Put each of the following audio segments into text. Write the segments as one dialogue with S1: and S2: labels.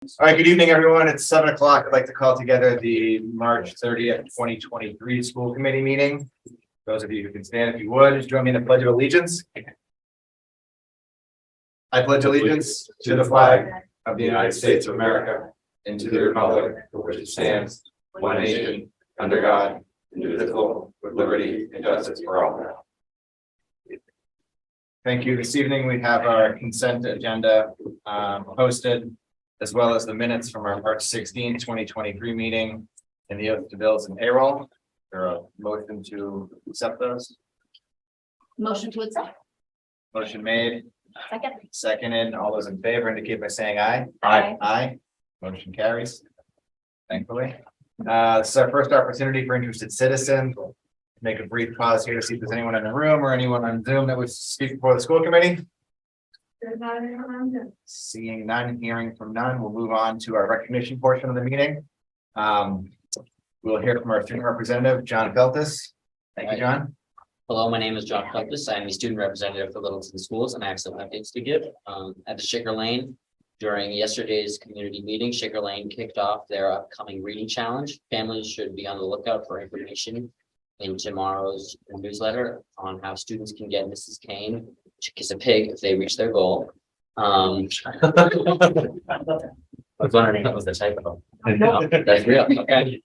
S1: All right, good evening, everyone. It's 7 o'clock. I'd like to call together the March 30th, 2023 school committee meeting. Those of you who can stand, if you would, just join me in the Pledge of Allegiance. I pledge allegiance to the flag of the United States of America and to the republic for which it stands, one nation, under God, indivisible, with liberty and justice for all. Thank you. This evening, we have our consent agenda posted, as well as the minutes from our March 16, 2023 meeting and the oath to bills and payroll. There a motion to accept those?
S2: Motion to accept.
S1: Motion made,
S2: Second.
S1: seconded. All those in favor indicate by saying aye.
S2: Aye.
S1: Aye. Motion carries. Thankfully. This is our first opportunity for interested citizens. We'll make a brief pause here to see if there's anyone in the room or anyone on Zoom that would speak before the school committee. Seeing none, hearing from none, we'll move on to our recognition portion of the meeting. We'll hear from our student representative, John Feltus. Thank you, John.
S3: Hello, my name is John Feltus. I'm the student representative for Littleton Schools, and I have some updates to give. At the Shaker Lane, during yesterday's community meeting, Shaker Lane kicked off their upcoming reading challenge. Families should be on the lookout for information in tomorrow's newsletter on how students can get Mrs. Kane to kiss a pig if they reach their goal. I was wondering if that was the typo. No, that's real. Okay.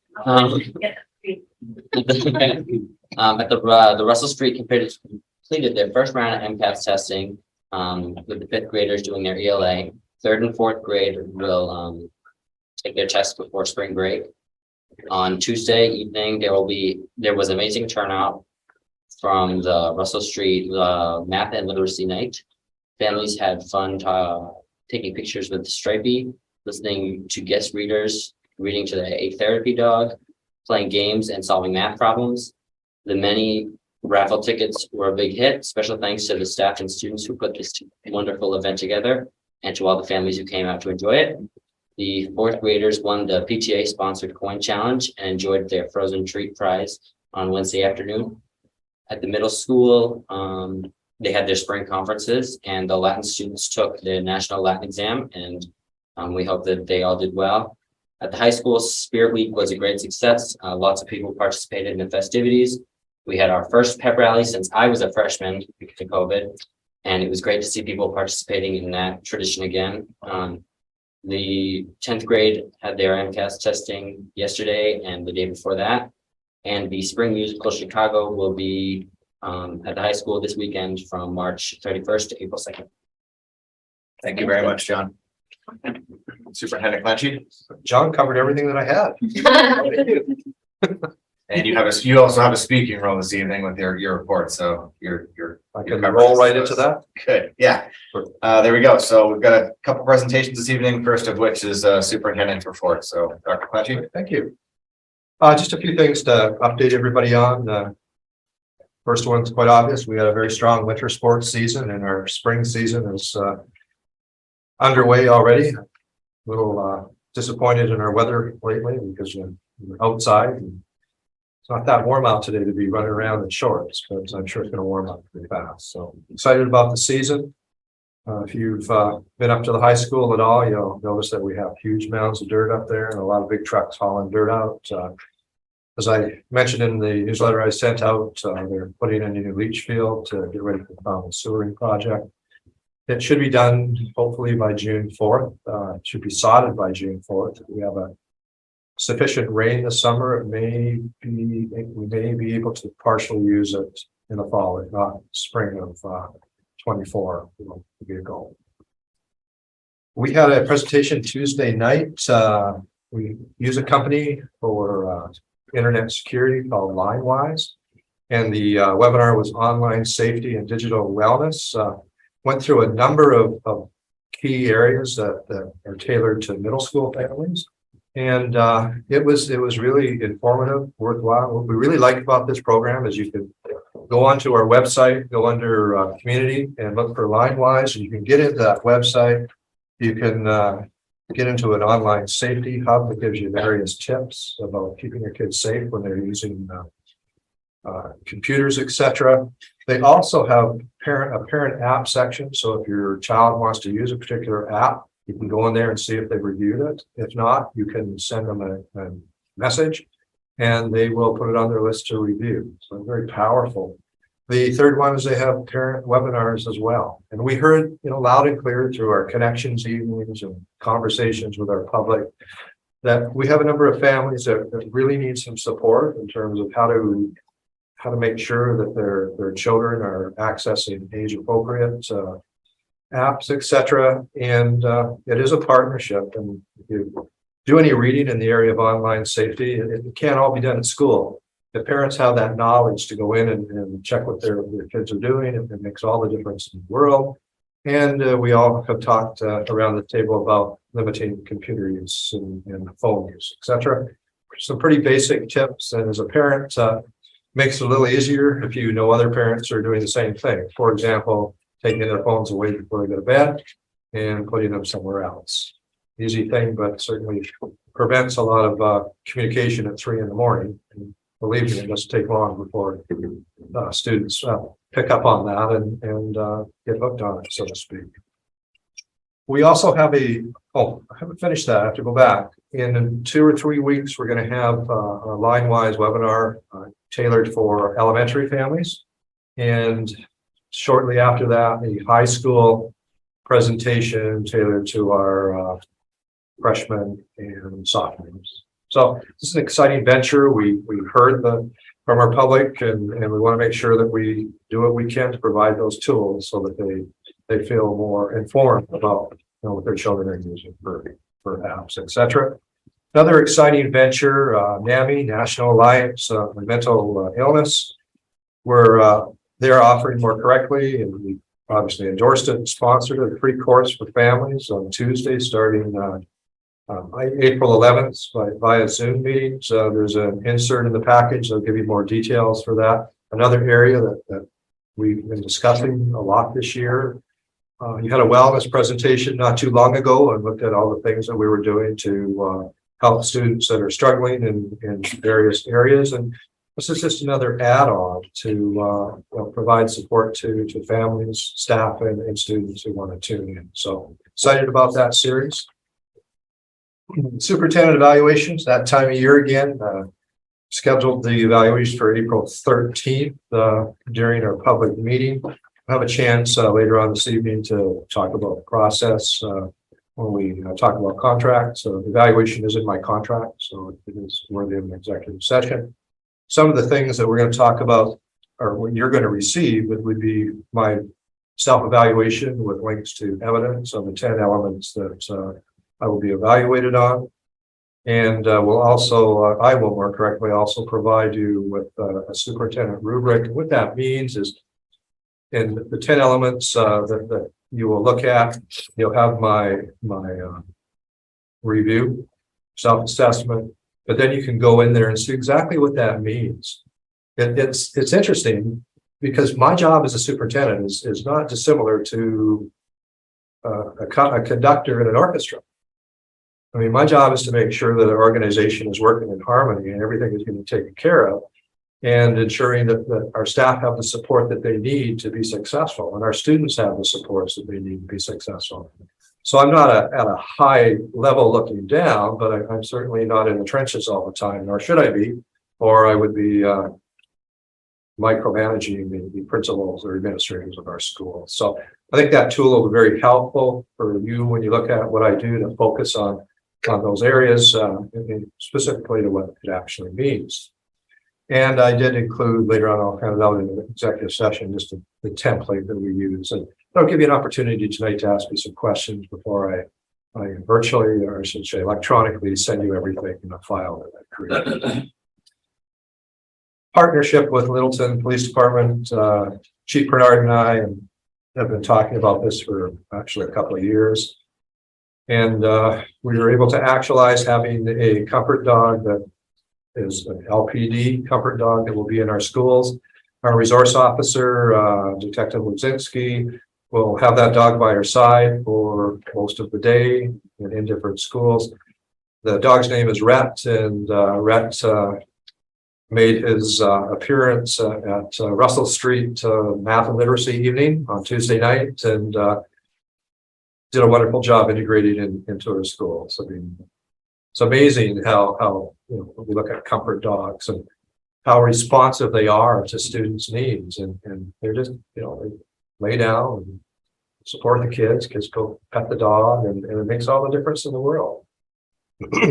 S3: At the Russell Street completed their first round of MCAS testing with the fifth graders doing their ELA. Third and fourth grade will take their tests before spring break. On Tuesday evening, there was amazing turnout from the Russell Street math and literacy night. Families had fun taking pictures with the Stripey, listening to guest readers, reading to the therapy dog, playing games and solving math problems. The many raffle tickets were a big hit. Special thanks to the staff and students who put this wonderful event together and to all the families who came out to enjoy it. The fourth graders won the PTA sponsored coin challenge and enjoyed their frozen treat prize on Wednesday afternoon. At the middle school, they had their spring conferences and the Latin students took the national Latin exam, and we hope that they all did well. At the high school, Spirit Week was a great success. Lots of people participated in the festivities. We had our first pep rally since I was a freshman because of COVID, and it was great to see people participating in that tradition again. The 10th grade had their MCAS testing yesterday and the day before that. And the Spring Musical Chicago will be at the high school this weekend from March 31st to April 2nd.
S1: Thank you very much, John. Superintendent Clancy.
S4: John covered everything that I had.
S1: And you also have a speaking role this evening with your report, so
S4: I can roll right into that.
S1: Good, yeah. There we go. So we've got a couple presentations this evening, first of which is superintendent's report. So Dr. Clancy.
S4: Thank you. Just a few things to update everybody on. First one's quite obvious. We had a very strong winter sports season, and our spring season is underway already. A little disappointed in our weather lately because we're outside. And it's not that warm out today to be running around in shorts, but I'm sure it's going to warm up pretty fast. So excited about the season. If you've been up to the high school at all, you'll notice that we have huge mounds of dirt up there and a lot of big trucks hauling dirt out. As I mentioned in the newsletter I sent out, they're putting in a new leach field to get ready for the final sewering project. It should be done hopefully by June 4th. It should be sodded by June 4th. We have a sufficient rain this summer. We may be able to partially use it in the fall, if not spring of 24 will be a goal. We had a presentation Tuesday night. We use a company for internet security called LineWise, and the webinar was online safety and digital wellness. Went through a number of key areas that are tailored to middle school families, and it was really informative, worthwhile. What we really like about this program is you can go onto our website, go under community, and look for LineWise, and you can get into that website. You can get into an online safety hub that gives you various tips about keeping your kids safe when they're using computers, etc. They also have a parent app section. So if your child wants to use a particular app, You can go in there and see if they've reviewed it. If not, you can send them a message and they will put it on their list to review. So very powerful. The third one is they have parent webinars as well. And we heard, loud and clear through our connections evenings and conversations with our public that we have a number of families that really need some support in terms of how to make sure that their children are accessing age appropriate apps, etc. And it is a partnership. And if you do any reading in the area of online safety, it can't all be done at school. The parents have that knowledge to go in and check what their kids are doing. It makes all the difference in the world. And we all have talked around the table about limiting computer use and phone use, etc. Some pretty basic tips. And as a parent, makes it a little easier if you know other parents are doing the same thing. For example, taking their phones away before they go to bed and putting them somewhere else. Easy thing, but certainly prevents a lot of communication at 3 a.m. And believe me, it doesn't take long before students pick up on that and get hooked on it, so to speak. We also have I haven't finished that. I have to go back. In 2 or 3 weeks, we're going to have a line-wise webinar tailored for elementary families. And shortly after that, a high school presentation tailored to our freshmen and sophomores. So this is an exciting venture. We've heard from our public, and we want to make sure that we do what we can to provide those tools so that they feel more informed about what their children are using for apps, etc. Another exciting venture, NAMI, National Alliance on Mental Illness, where they're offering More Correctly, and we obviously endorsed it and sponsored a free course for families on Tuesday, starting April 11th via Zoom meeting. So there's an insert in the package. I'll give you more details for that. Another area that we've been discussing a lot this year. You had a wellness presentation not too long ago and looked at all the things that we were doing to help students that are struggling in various areas. And this is just another add-on to provide support to families, staff, and students who want to tune in. So excited about that series. Superintendent evaluations, that time of year again. Scheduled the evaluation for April 13th during our public meeting. I'll have a chance later on this evening to talk about the process when we talk about contracts. So the evaluation is in my contract, so it is worthy of an executive session. Some of the things that we're going to talk about, or what you're going to receive, would be my self-evaluation with links to evidence on the 10 elements that I will be evaluated on. And we'll also, I will More Correctly also provide you with a superintendent rubric. What that means is in the 10 elements that you will look at, you'll have my review, self-assessment, but then you can go in there and see exactly what that means. It's interesting because my job as a superintendent is not dissimilar to a conductor in an orchestra. I mean, my job is to make sure that our organization is working in harmony and everything is being taken care of, and ensuring that our staff have the support that they need to be successful, and our students have the supports that they need to be successful. So I'm not at a high level looking down, but I'm certainly not in the trenches all the time, nor should I be, or I would be micromanaging the principals or administrators of our school. So I think that tool will be very helpful for you when you look at what I do to focus on those areas, and specifically to what it actually means. And I did include later on, I'll kind of out in the executive session, just the template that we use. And I'll give you an opportunity tonight to ask me some questions before I virtually, or I should say electronically, send you everything in a file that I created. Partnership with Littleton Police Department, Chief Bernard and I have been talking about this for actually a couple of years. And we were able to actualize having a comfort dog that is an LPD comfort dog that will be in our schools. Our resource officer, Detective Luzinski, will have that dog by her side for most of the day and in different schools. The dog's name is Rhett, and Rhett made his appearance at Russell Street Math and Literacy evening on Tuesday night, and did a wonderful job integrating into our schools. I mean, it's amazing how, we look at comfort dogs and how responsive they are to students' needs, and they're just, they lay down and support the kids go pet the dog, and it makes all the difference in the world.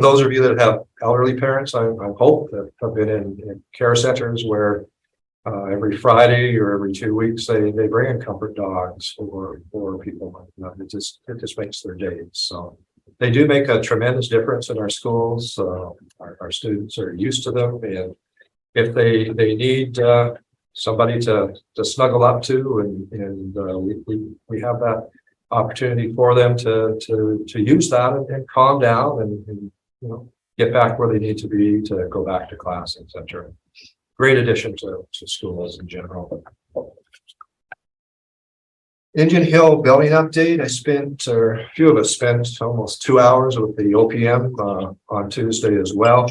S4: Those of you that have elderly parents, I hope that have been in care centers where every Friday or every 2 weeks they bring in comfort dogs for people. It just makes their days. So they do make a tremendous difference in our schools. Our students are used to them, and if they need somebody to snuggle up to, and we have that opportunity for them to use that and calm down and get back where they need to be to go back to class, etc. Great addition to schools in general. Indian Hill building update. A few of us spent almost 2 hours with the OPM on Tuesday as well.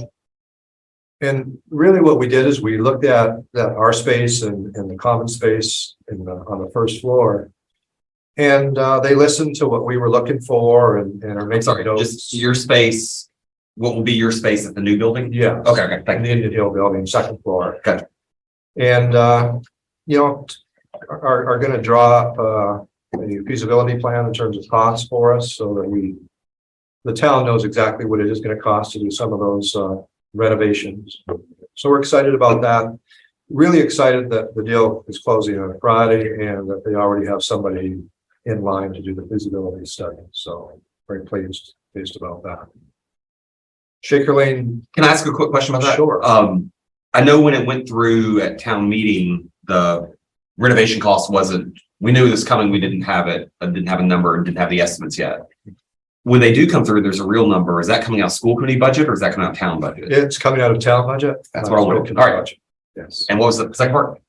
S4: And really what we did is we looked at our space and the common space on the first floor. And they listened to what we were looking for and are making notes.
S5: Just your space. What will be your space at the new building?
S4: Yeah.
S5: Okay.
S4: In the Indian Hill building, second floor.
S5: Gotcha.
S4: And, are going to draw up a feasibility plan in terms of costs for us so that the town knows exactly what it is going to cost to do some of those renovations. So we're excited about that. Really excited that the deal is closing on Friday and that they already have somebody in line to do the feasibility study. So very pleased about that. Shaker Lane.
S5: Can I ask a quick question about that?
S4: Sure.
S5: I know when it went through at town meeting, the renovation cost wasn't, we knew this coming, we didn't have it, didn't have a number and didn't have the estimates yet. When they do come through, there's a real number. Is that coming out of school committee budget or is that coming out of town budget?
S4: It's coming out of town budget.
S5: That's what I wanted.
S4: School
S5: All right.
S4: committee budget. Yes.
S5: And what was the second part?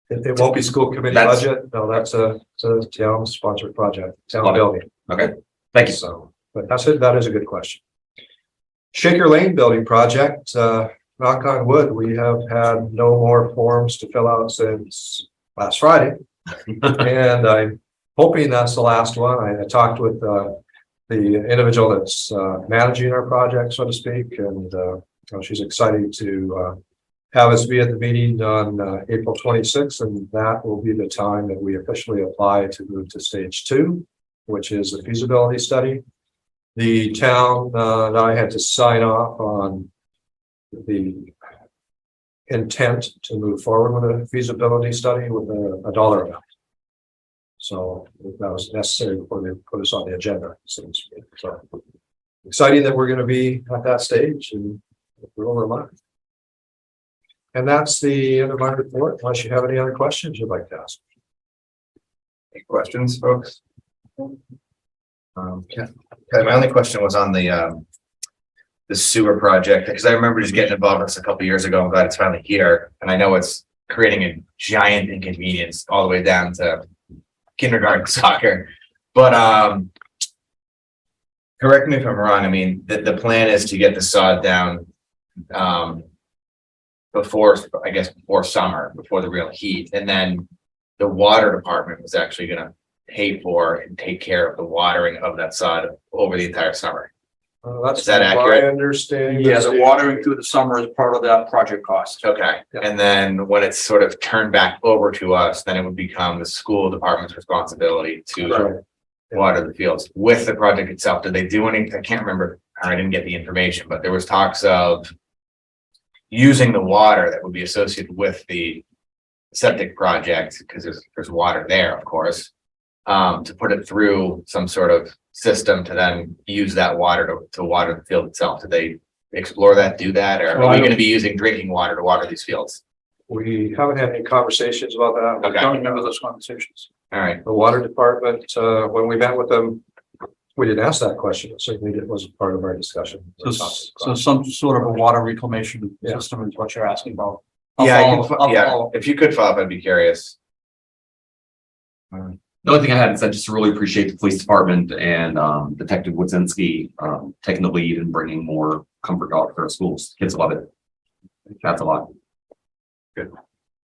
S4: It won't be school committee
S5: That's-
S4: budget. No, that's a town sponsored project, town
S5: Love it.
S4: building.
S5: Okay, thank you.
S4: So, but that is a good question. Shaker Lane building project, knock on wood, we have had no more forms to fill out since last Friday. And I'm hoping that's the last one. I talked with the individual that's managing our project, so to speak, and she's excited to have us be at the meeting on April 26th, and that will be the time that we officially apply to move to stage 2, which is a feasibility study. The town and I had to sign off on the intent to move forward with a feasibility study with a dollar amount. So that was necessary before they put us on the agenda, so to speak. So exciting that we're going to be at that stage and we're over a month. And that's the end of my report, unless you have any other questions you'd like to ask.
S1: Any questions, folks? Okay, my only question was on the sewer project, because I remember just getting involved in this a couple of years ago. I'm glad it's finally here, and I know it's creating a giant inconvenience all the way down to kindergarten soccer. But correct me if I'm wrong. I mean, the plan is to get the sod down before summer, before the real heat, and then the water department was actually going to pay for and take care of the watering of that sod over the entire summer.
S4: That's
S1: Is that
S4: my
S1: accurate?
S4: understanding.
S6: Yeah, the watering through the summer is part of that project cost.
S1: Okay,
S4: Yeah.
S1: and then when it's sort of turned back over to us, then it would become the school department's responsibility to
S4: Right.
S1: water the fields. With the project itself, did they do any, I can't remember, I didn't get the information, but there was talks of using the water that would be associated with the septic project, because there's water there, of course, to put it through some sort of system to then use that water to water the field itself. Did they explore that, do that, or
S6: Well,
S1: are
S6: I
S1: we
S6: don't-
S1: going to be using drinking water to water these fields?
S4: We haven't had any conversations about that.
S1: Okay.
S6: I don't remember those conversations.
S1: All right,
S4: The water department, when we met with them, we didn't ask that question. Certainly it wasn't part of our discussion.
S6: So some sort of a water reclamation
S4: Yeah.
S6: system is what you're asking about.
S1: if you could follow up, I'd be curious.
S5: The only thing I had is I just really appreciate the police department and Detective Wodzinski taking the lead and bringing more comfort dogs for our schools. Kids love it. That's a lot.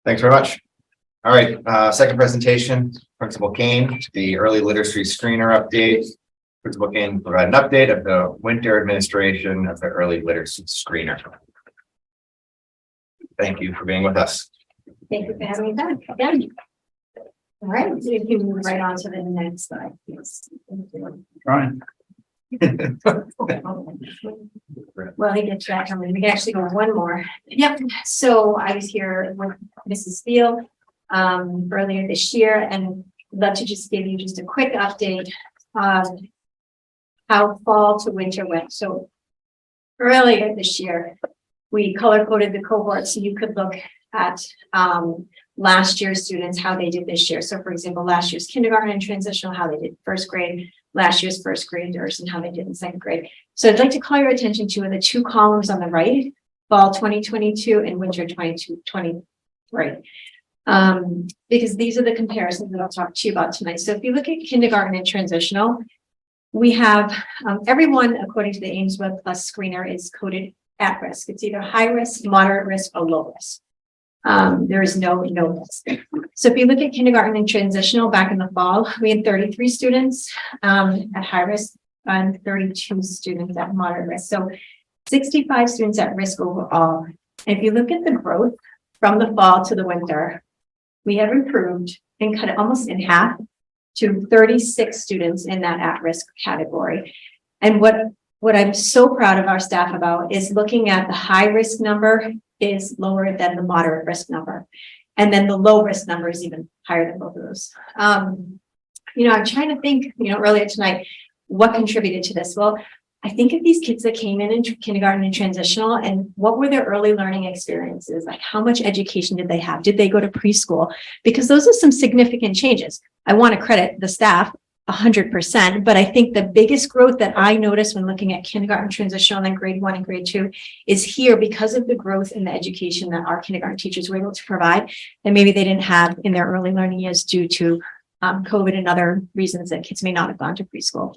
S1: Thanks very much. All right, second presentation, Principal Kane, the early literacy screener update. principal can provide an update of the winter administration of the early literacy screener. Thank you for being with us.
S2: Thank you for having me back again. All right, so if you move right on to the next slide, please.
S6: Ryan,
S2: Well, he gets that coming. We can actually go one more. Yep. So I was here with Mrs. Steele earlier this year, and I'd love to just give you just a quick update on how fall to winter went. So earlier this year, we color coded the cohort so you could look at last year's students, how they did this year. So for example, last year's kindergarten and transitional, how they did first grade, last year's first graders and how they did in second grade. So I'd like to call your attention to the two columns on the right, fall 2022 and winter 2023. Because these are the comparisons that I'll talk to you about tonight. So if you look at kindergarten and transitional, we have everyone according to the Ainsworth Plus screener is coded at risk. It's either high risk, moderate risk, or low risk. There is no risk. So if you look at kindergarten and transitional back in the fall, we had 33 students at high risk and 32 students at moderate risk. So 65 students at risk overall. And if you look at the growth from the fall to the winter, we have improved and cut it almost in half to 36 students in that at-risk category. And what I'm so proud of our staff about is looking at the high risk number is lower than the moderate risk number. And then the low risk number is even higher than both of those. I'm trying to think, earlier tonight, what contributed to this? Well, I think of these kids that came in kindergarten and transitional, and what were their early learning experiences? Like, how much education did they have? Did they go to preschool? Because those are some significant changes. I want to credit the staff 100%, but I think the biggest growth that I noticed when looking at kindergarten transitional and then grade 1 and grade 2 is here because of the growth in the education that our kindergarten teachers were able to provide, and maybe they didn't have in their early learning years due to COVID and other reasons that kids may not have gone to preschool.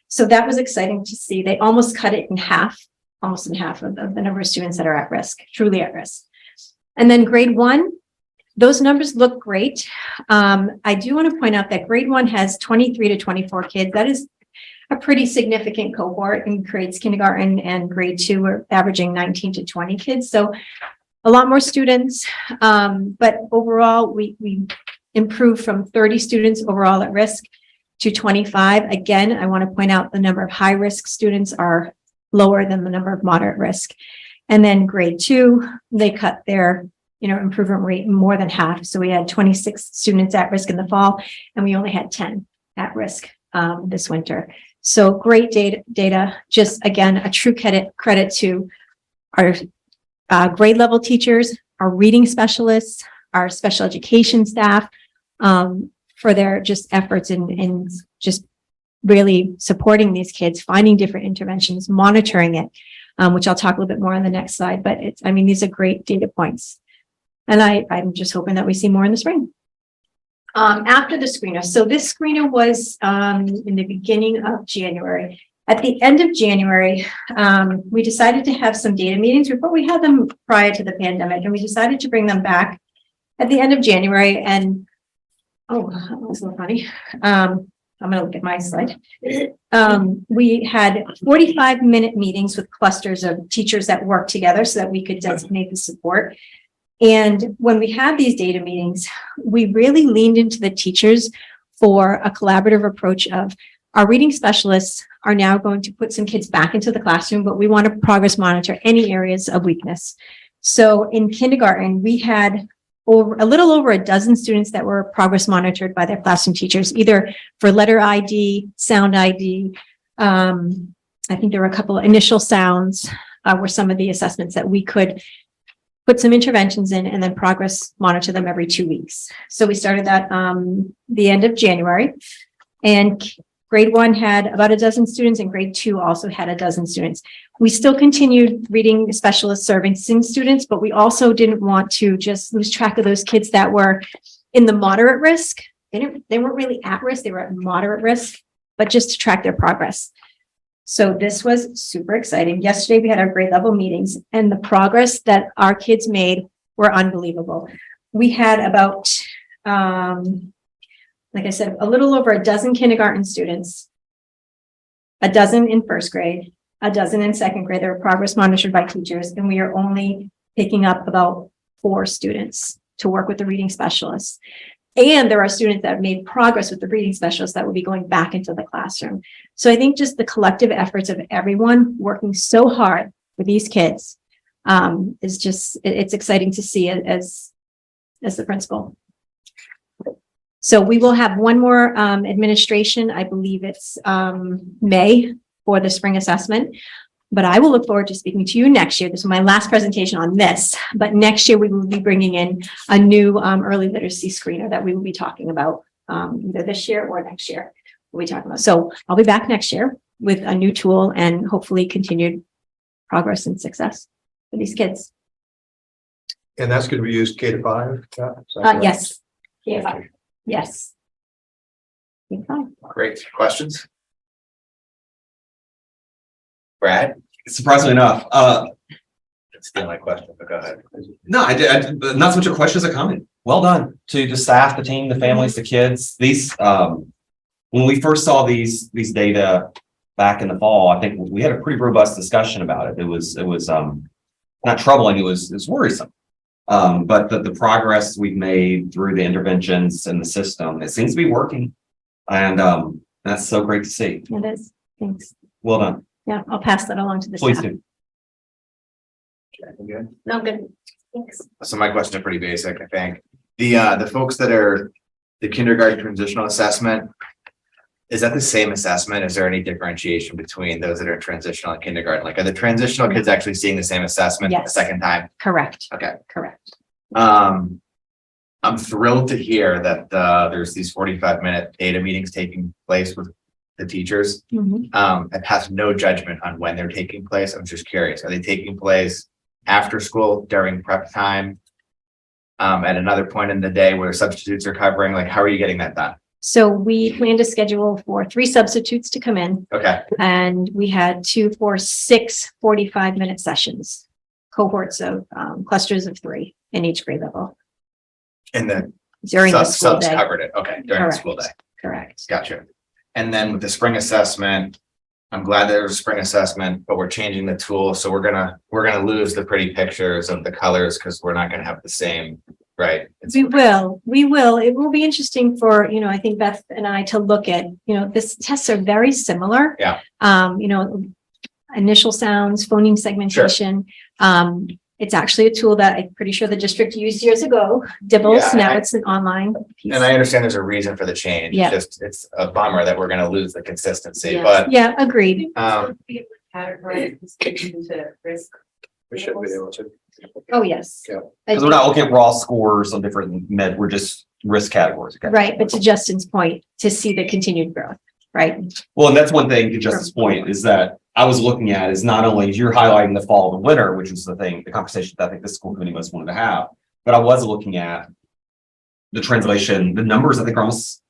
S2: So that was exciting to see. They almost cut it in half, almost in half of the number of students that are at risk, truly at risk. And then grade 1, those numbers look great. I do want to point out that grade 1 has 23 to 24 kids. That is a pretty significant cohort in grades kindergarten, and grade 2 we're averaging 19 to 20 kids. So a lot more students, but overall we improved from 30 students overall at risk to 25. Again, I want to point out the number of high risk students are lower than the number of moderate risk. And then grade 2, they cut their improvement rate more than half. So we had 26 students at risk in the fall, and we only had 10 at risk this winter. So great data. Just again, a true credit to our grade level teachers, our reading specialists, our special education staff, for their just efforts in just really supporting these kids, finding different interventions, monitoring it, which I'll talk a little bit more on the next slide. But these are great data points. And I'm just hoping that we see more in the spring. After the screener. So this screener was in the beginning of January. At the end of January, we decided to have some data meetings. We had them prior to the pandemic, and we decided to bring them back at the end of January. And that was so funny. I'm going to look at my slide. We had 45-minute meetings with clusters of teachers that work together so that we could designate the support. And when we had these data meetings, we really leaned into the teachers for a collaborative approach of our reading specialists are now going to put some kids back into the classroom, but we want to progress monitor any areas of weakness. So in kindergarten, we had a little over a dozen students that were progress monitored by their classroom teachers, either for letter ID, sound ID. I think there were a couple of initial sounds were some of the assessments that we could put some interventions in and then progress monitor them every 2 weeks. So we started that the end of January, and grade 1 had about a dozen students, and grade 2 also had a dozen students. We still continued reading specialist servicing students, but we also didn't want to just lose track of those kids that were in the moderate risk. They weren't really at risk, they were at moderate risk, but just to track their progress. So this was super exciting. Yesterday, we had our grade level meetings, and the progress that our kids made were unbelievable. We had about, like I said, a little over a dozen kindergarten students a dozen in first grade, a dozen in second grade. There are progress monitored by teachers, and we are only picking up about 4 students to work with the reading specialists. And there are students that have made progress with the reading specialists that will be going back into the classroom. So I think just the collective efforts of everyone working so hard with these kids is just, it's exciting to see it as the principal. So we will have one more administration. I believe it's May for the spring assessment. But I will look forward to speaking to you next year. This is my last presentation on this, but next year we will be bringing in a new early literacy screener that we will be talking about either this year or next year. We'll be talking about. So I'll be back next year with a new tool and hopefully continued progress and success for these kids.
S4: And that's going to be used K-5?
S2: Yes. Yeah. Yes. K-5.
S1: Great. Questions? Brad?
S5: Surprisingly enough,
S1: That's still my question, but go ahead.
S5: no, I did, not so much a question as a comment. Well done to the staff, the team, the families, the kids. These, when we first saw these data back in the fall, I think we had a pretty robust discussion about it. It was not troubling, it was worrisome. But the progress we've made through the interventions in the system, it seems to be working. And that's so great to see.
S2: It is. Thanks.
S5: Well done.
S2: Yeah, I'll pass that along to the
S5: Please
S2: staff.
S5: do.
S1: Good.
S2: No, good. Thanks.
S1: So my question is pretty basic, I think. The folks that are the kindergarten transitional assessment, is that the same assessment? Is there any differentiation between those that are transitional and kindergarten? Like, are the transitional kids actually seeing the same assessment the
S2: Yes.
S1: second time?
S2: Correct.
S1: Okay.
S2: Correct.
S1: I'm thrilled to hear that there's these 45-minute data meetings taking place with the teachers.
S2: Mhm.
S1: I pass no judgment on when they're taking place. I'm just curious. Are they taking place after school, during prep time? At another point in the day where substitutes are covering? Like, how are you getting that done?
S2: So we plan to schedule for 3 substitutes to come in,
S1: Okay.
S2: and we had 2 for 6 45-minute sessions, cohorts of clusters of 3 in each grade level
S1: And the
S2: during the school
S1: subs
S2: day.
S1: covered it. Okay. During the
S2: Correct.
S1: school day.
S2: Correct.
S1: Gotcha. And then with the spring assessment, I'm glad there's a spring assessment, but we're changing the tool. So we're gonna lose the pretty pictures of the colors because we're not gonna have the same, right?
S2: We will. It will be interesting for, I think Beth and I to look at, this tests are very similar.
S1: Yeah.
S2: Initial sounds, phoneme segmentation. It's actually a tool that I'm pretty sure the district used years ago, Dibbles.
S1: Yeah,
S2: Now it's an online piece.
S1: And I understand there's a reason for the change.
S2: Yeah.
S1: It's a bummer that we're gonna lose the consistency,
S2: Yes.
S1: but
S2: Yeah, agreed.
S7: Categorize into risk.
S4: We should be able to.
S2: Oh, yes.
S4: Yeah.
S5: Because we're not looking at raw scores on different we're just risk categories. Okay.
S2: Right, but to Justin's point, to see the continued growth, right?
S5: Well, and that's one thing to Justin's point is that I was looking at is not only you're highlighting the fall and the winter, which is the conversation that I think the school committee most wanted to have, but I was looking at the translation, the numbers, I think are almost,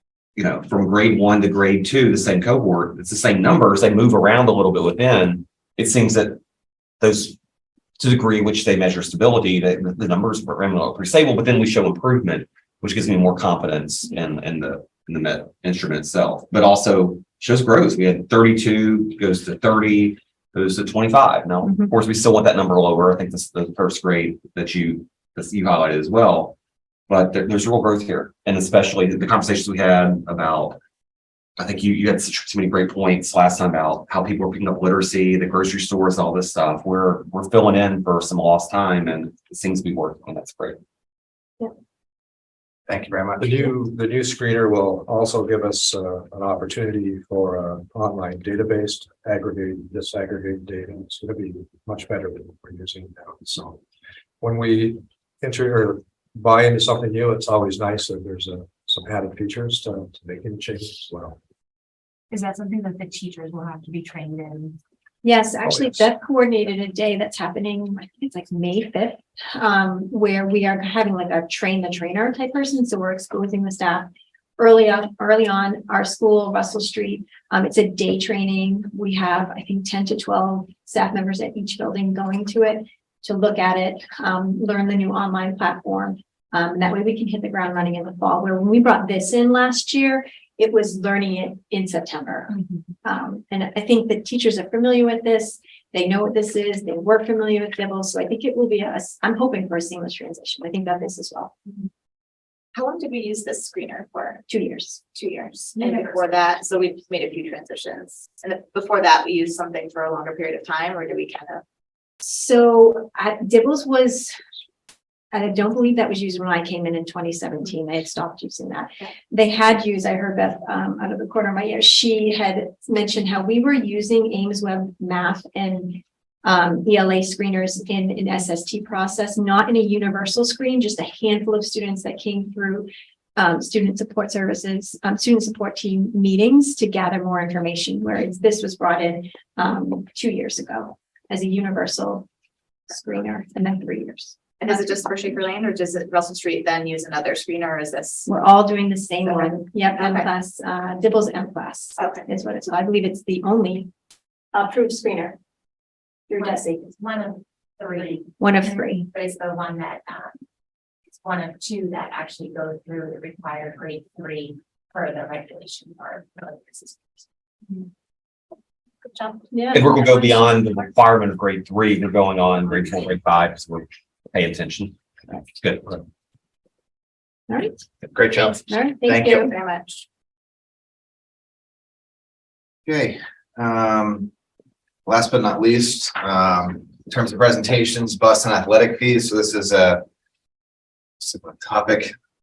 S5: from grade 1 to grade 2, the same cohort, it's the same numbers, they move around a little bit within. It seems that those, to the degree which they measure stability, the numbers are pretty stable, but then we show improvement, which gives me more confidence in the MET instrument itself, but also shows growth. We had 32 goes to 30, goes to 25. Now,
S2: Mhm.
S5: of course, we still want that number lower. I think this is the first grade that you highlighted as well, but there's real growth here. And especially the conversations we had about, I think you had so many great points last time about how people are picking up literacy, the grocery stores, all this stuff. We're filling in for some lost time and it seems to be working. And that's great.
S1: thank you very much.
S4: The new screener will also give us an opportunity for online database to aggregate, disaggregate data. It's going to be much better than what we're using now. So when we enter or buy into something new, it's always nice that there's some added features to make any changes as well.
S7: Is that something that the teachers will have to be trained in?
S2: Yes, actually,
S4: yes.
S2: Beth coordinated a day that's happening, I think it's like May 5th, where we are having like a train the trainer type person. So we're exposing the staff early on. Our school, Russell Street, it's a day training. We have, I think, 10 to 12 staff members at each building going to it to look at it, learn the new online platform. And that way we can hit the ground running in the fall. Where when we brought this in last year, it was learning it in September. And I think that teachers are familiar with this. They know what this is. They were familiar with Dibbles. So I think it will be I'm hoping for a seamless transition. I think about this as well.
S8: How long did we use this screener for?
S2: 2 years.
S8: 2 years. And before that, so we've made a few transitions. And before that, we used something for a longer period of time, or did we kind of?
S2: So Dibbles was, I don't believe that was used when I came in 2017. They had stopped using that. They had used, I heard Beth out of the corner of my ear, she had mentioned how we were using Ames Web Math and ELA screeners in an SST process, not in a universal screen, just a handful of students that came through student support services, student support team meetings to gather more information, whereas this was brought in 2 years ago as a universal screener, and then 3 years.
S8: And is it just for Shaker Lane, or does it Russell Street then use another screener, or is this?
S2: We're all doing the same
S8: Okay.
S2: one. Yep, M
S8: Okay.
S2: class, Dibbles M class
S8: Okay.
S2: is what it's, I believe it's the only approved screener. Through DESE,
S7: It's one of 3.
S2: one of 3.
S7: But it's the one that, it's one of 2 that actually go through the required grade 3 for the regulation part.
S8: Good job.
S2: Yeah.
S5: And we're gonna go beyond the requirement of grade 3, we're going on grade 4, grade 5, so we're paying attention. It's good.
S2: All right,
S1: Great job.
S2: all right,
S1: Thank
S2: thank
S1: you.
S2: you.
S8: Very much.
S1: Okay, last but not least, in terms of presentations, bus and athletic fees. So this is a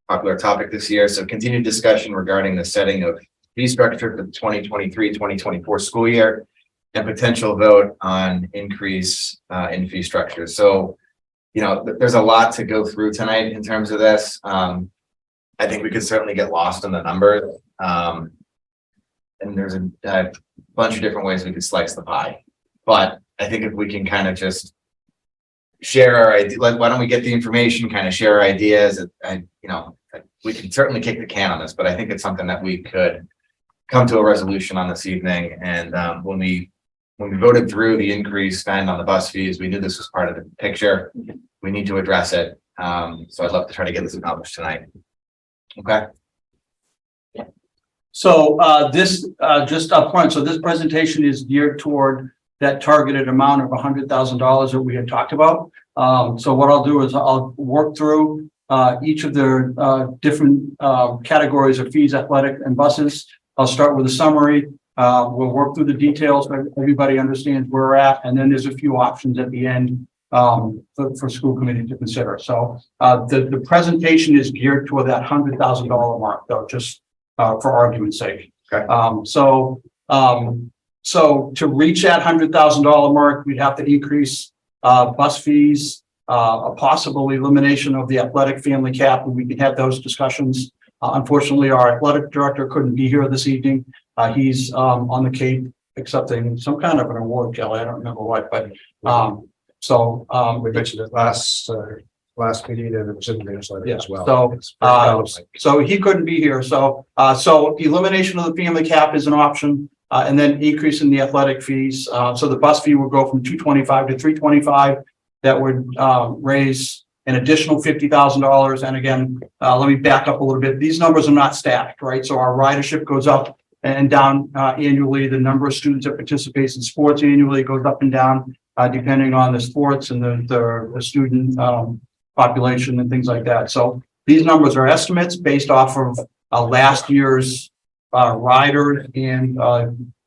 S1: popular topic this year. So continued discussion regarding the setting of fee structure for the 2023-2024 school year and potential vote on increase in fee structure. So, there's a lot to go through tonight in terms of this. I think we could certainly get lost in the numbers. And there's a bunch of different ways we could slice the pie. But I think if we can kind of just share our idea, like, why don't we get the information, kind of share our ideas? We can certainly kick the can on this, but I think it's something that we could come to a resolution on this evening. And when we voted through the increased spend on the bus fees, we knew this was part of the picture. We need to address it. So I'd love to try to get this accomplished tonight. Okay.
S6: So this just upfront, so this presentation is geared toward that targeted amount of $100,000 that we had talked about. So what I'll do is I'll work through each of the different categories of fees, athletic and buses. I'll start with a summary. We'll work through the details so everybody understands where we're at, and then there's a few options at the end for school committee to consider. So the presentation is geared toward that $100,000 mark, though, just for argument's sake.
S1: Okay.
S6: So to reach that $100,000 mark, we'd have to increase bus fees, a possible elimination of the athletic family cap, and we can have those discussions. Unfortunately, our athletic director couldn't be here this evening. He's on the Cape accepting some kind of an award, Kelly. I don't remember what, but
S4: We mentioned it last meeting, and it was in the newsletter
S6: Yeah,
S4: as well.
S6: so,
S4: It's very relevant.
S6: so he couldn't be here. So elimination of the family cap is an option, and then increase in the athletic fees. So the bus fee will go from $225 to $325. That would raise an additional $50,000. And again, let me back up a little bit. These numbers are not static, right? So our ridership goes up and down annually. The number of students that participates in sports annually goes up and down depending on the sports and the student population and things like that. So these numbers are estimates based off of last year's riders and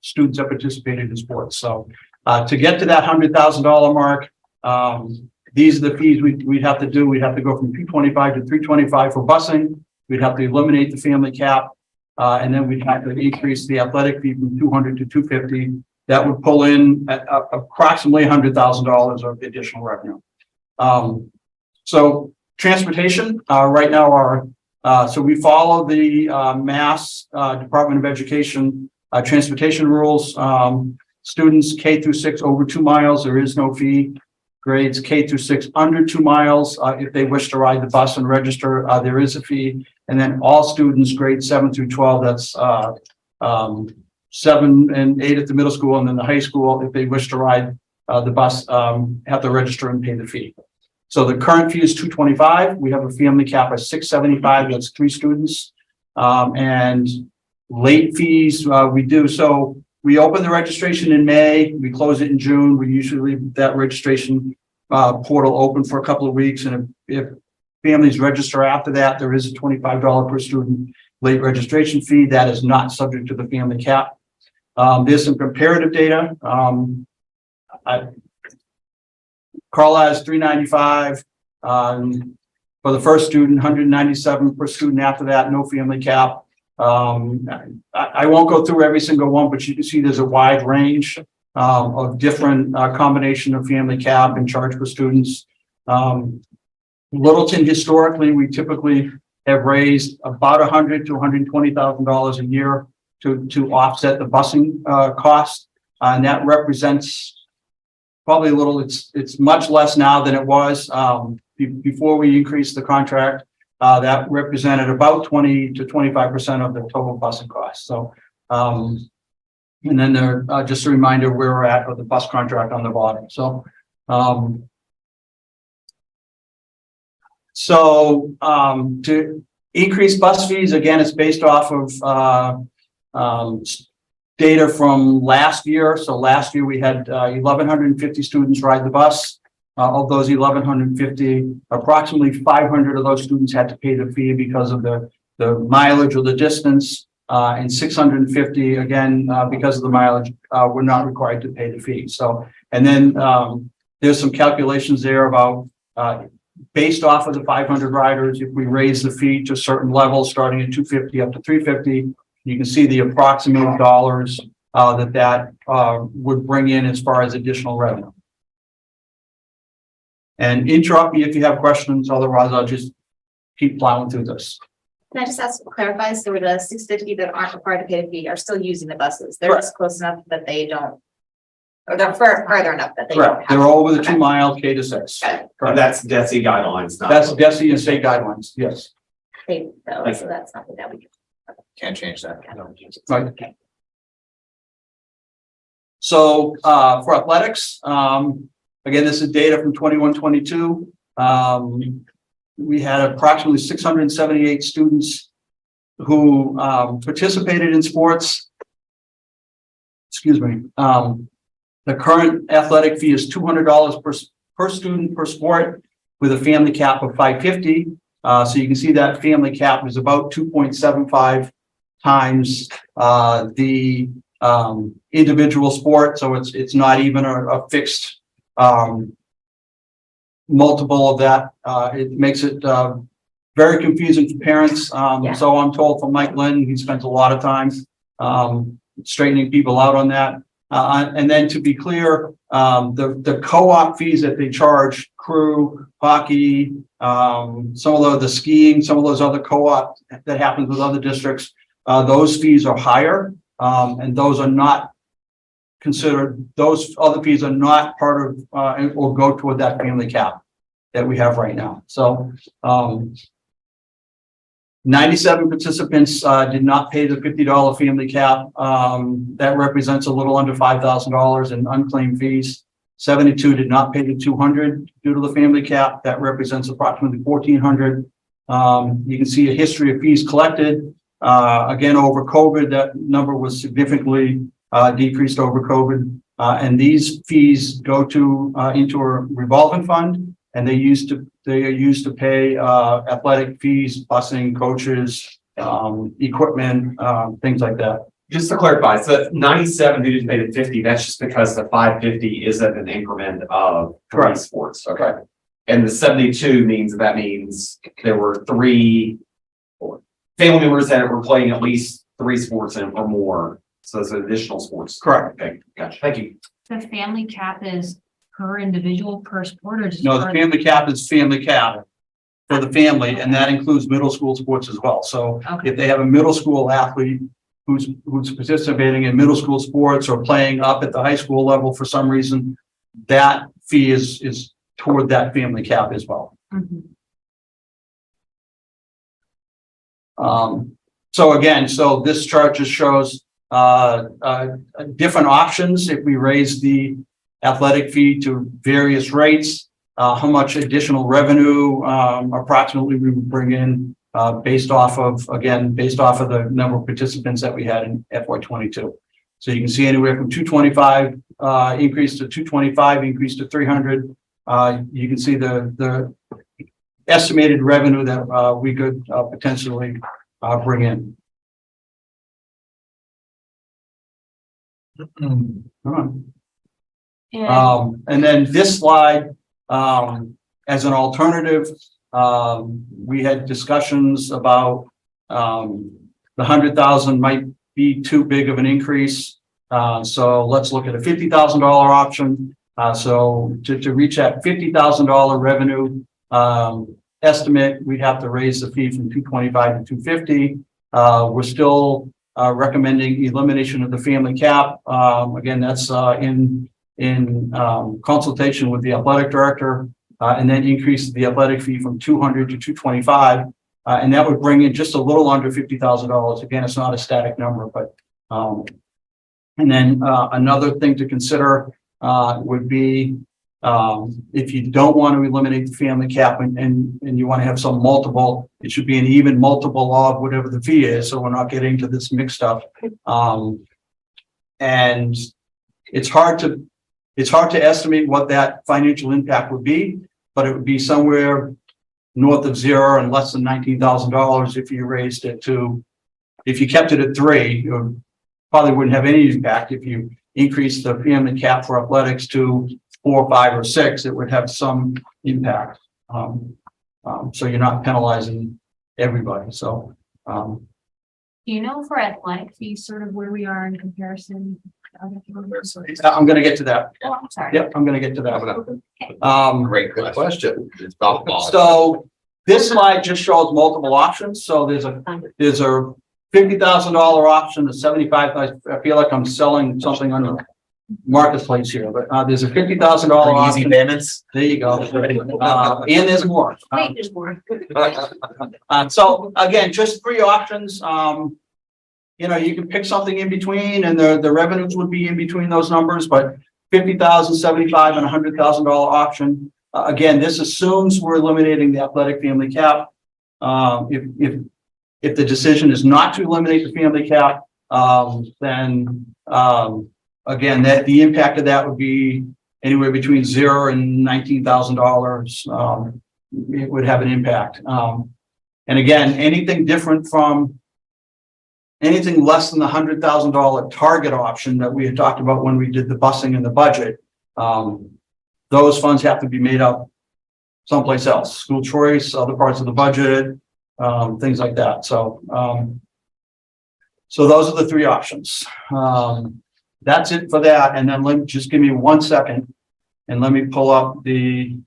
S6: students that participated in sports. So to get to that $100,000 mark, these are the fees we'd have to do. We'd have to go from $225 to $325 for busing. We'd have to eliminate the family cap, and then we'd have to increase the athletic fee from $200 to $250. That would pull in approximately $100,000 of additional revenue. So transportation, right now so we follow the Mass Department of Education transportation rules. Students K through 6 over 2 miles, there is no fee. Grades K through 6 under 2 miles, if they wish to ride the bus and register, there is a fee. And then all students grades 7 through 12, that's 7 and 8 at the middle school, and then the high school, if they wish to ride the bus, have to register and pay the fee. So the current fee is $225. We have a family cap of $675. That's 3 students. And late fees, we do. So we open the registration in May, we close it in June. We usually leave that registration portal open for a couple of weeks. And if families register after that, there is a $25 per student late registration fee that is not subject to the family cap. There's some comparative data. Carlisle is $395 for the first student, $197 per student after that, no family cap. I won't go through every single one, but you can see there's a wide range of different combination of family cap and charge for students. Littleton, historically, we typically have raised about $100,000 to $120,000 a year to offset the busing cost, and that represents probably a little. It's much less now than it was before we increased the contract. That represented about 20 to 25% of the total busing cost. So, and then there, just a reminder where we're at with the bus contract on the bottom. So, to increase bus fees, again, it's based off of data from last year. So last year we had 1,150 students ride the bus. Of those 1,150, approximately 500 of those students had to pay the fee because of the mileage or the distance, and 650 again because of the mileage were not required to pay the fee. So, and then there's some calculations there about based off of the 500 riders, if we raise the fee to certain levels, starting at 250 up to 350, you can see the approximate dollars that would bring in as far as additional revenue. And interrupt me if you have questions, otherwise I'll just keep plowing through this.
S8: Can I just ask to clarify? So the 650 that aren't required to pay the fee are still using the buses. They're just close enough that they don't, or they're further enough that they don't
S6: Correct.
S8: have
S6: They're all with a
S8: okay.
S6: 2 mile K to 6.
S8: Got
S6: Correct.
S5: That's DESI guidelines. Not
S6: That's DESI and state guidelines. Yes.
S8: it. Though, so that's something that we can.
S1: Can't change that.
S6: Right.
S8: Okay.
S6: So for athletics, again, this is data from 21-22. We had approximately 678 students who participated in sports. Excuse me. The current athletic fee is $200 per student per sport with a family cap of $550. So you can see that family cap is about 2.75 times the individual sport. So it's not even a fixed multiple of that. It makes it very confusing for parents. So I'm told from Mike Lynn, he spends a lot of time straightening people out on that. And then to be clear, the co-op fees that they charge, crew, hockey, some of the skiing, some of those other co-op that happens with other districts, those fees are higher, and those are not considered, those other fees are not part of or go toward that family cap that we have right now. So 97 participants did not pay the $50 family cap. That represents a little under $5,000 in unclaimed fees. 72 did not pay the $200 due to the family cap. That represents approximately $1,400. You can see a history of fees collected. Again, over COVID, that number was significantly decreased over COVID. And these fees go to into a revolving fund, and they are used to pay athletic fees, busing, coaches, equipment, things like that.
S5: Just to clarify, so 97 who didn't pay the 50, that's just because the 550 isn't an increment of 3
S6: Correct.
S5: sports. Okay. And the 72 means there were 3 family members that were playing at least 3 sports or more. So those are additional sports.
S6: Correct.
S5: Okay, gotcha. Thank you.
S9: The family cap is per individual per sport or just?
S6: No, the family cap is family cap for the family, and that includes middle school sports as well. So
S9: Okay.
S6: if they have a middle school athlete who's participating in middle school sports or playing up at the high school level for some reason, that fee is toward that family cap as well.
S9: Mhm.
S6: So again, so this chart just shows different options. If we raise the athletic fee to various rates, how much additional revenue approximately we would bring in based off of the number of participants that we had in FY 22. So you can see anywhere from 225 increase to 225, increase to 300. You can see the estimated revenue that we could potentially bring in. And then this slide, as an alternative, we had discussions about the 100,000 might be too big of an increase. So let's look at a $50,000 option. So to reach that $50,000 revenue estimate, we'd have to raise the fee from 225 to 250. We're still recommending elimination of the family cap. Again, that's in consultation with the athletic director, and then increase the athletic fee from 200 to 225. And that would bring in just a little under $50,000. Again, it's not a static number, but and then another thing to consider would be if you don't want to eliminate the family cap and you want to have some multiple, it should be an even multiple of whatever the fee is. So we're not getting to this mixed up. And it's hard to estimate what that financial impact would be, but it would be somewhere north of zero and less than $19,000 if you raised it to, if you kept it at 3, you probably wouldn't have any impact. If you increase the family cap for athletics to 4, 5, or 6, it would have some impact. So you're not penalizing everybody. So,
S9: Do you know for athletic fees, sort of where we are in comparison to other programs?
S6: I'm going to get to that.
S9: Oh, I'm sorry.
S6: Yep, I'm going to get to that.
S5: Great question. It's golf ball.
S6: So this slide just shows multiple options. So there's a $50,000 option, a 75. I feel like I'm selling something on the marketplace here, but there's a $50,000 option.
S5: Easy payments.
S6: There you go. And there's more.
S9: Wait, there's more.
S6: So again, just 3 options. You know, you can pick something in between, and the revenues would be in between those numbers, but 50,000, 75, and $100,000 option. Again, this assumes we're eliminating the athletic family cap. If the decision is not to eliminate the family cap, then again, that the impact of that would be anywhere between $0 and $19,000. It would have an impact. And again, anything different from anything less than the $100,000 target option that we had talked about when we did the busing and the budget, those funds have to be made up someplace else, school choice, other parts of the budget, things like that. So, so those are the 3 options. That's it for that. And then just give me 1 second and let me pull up the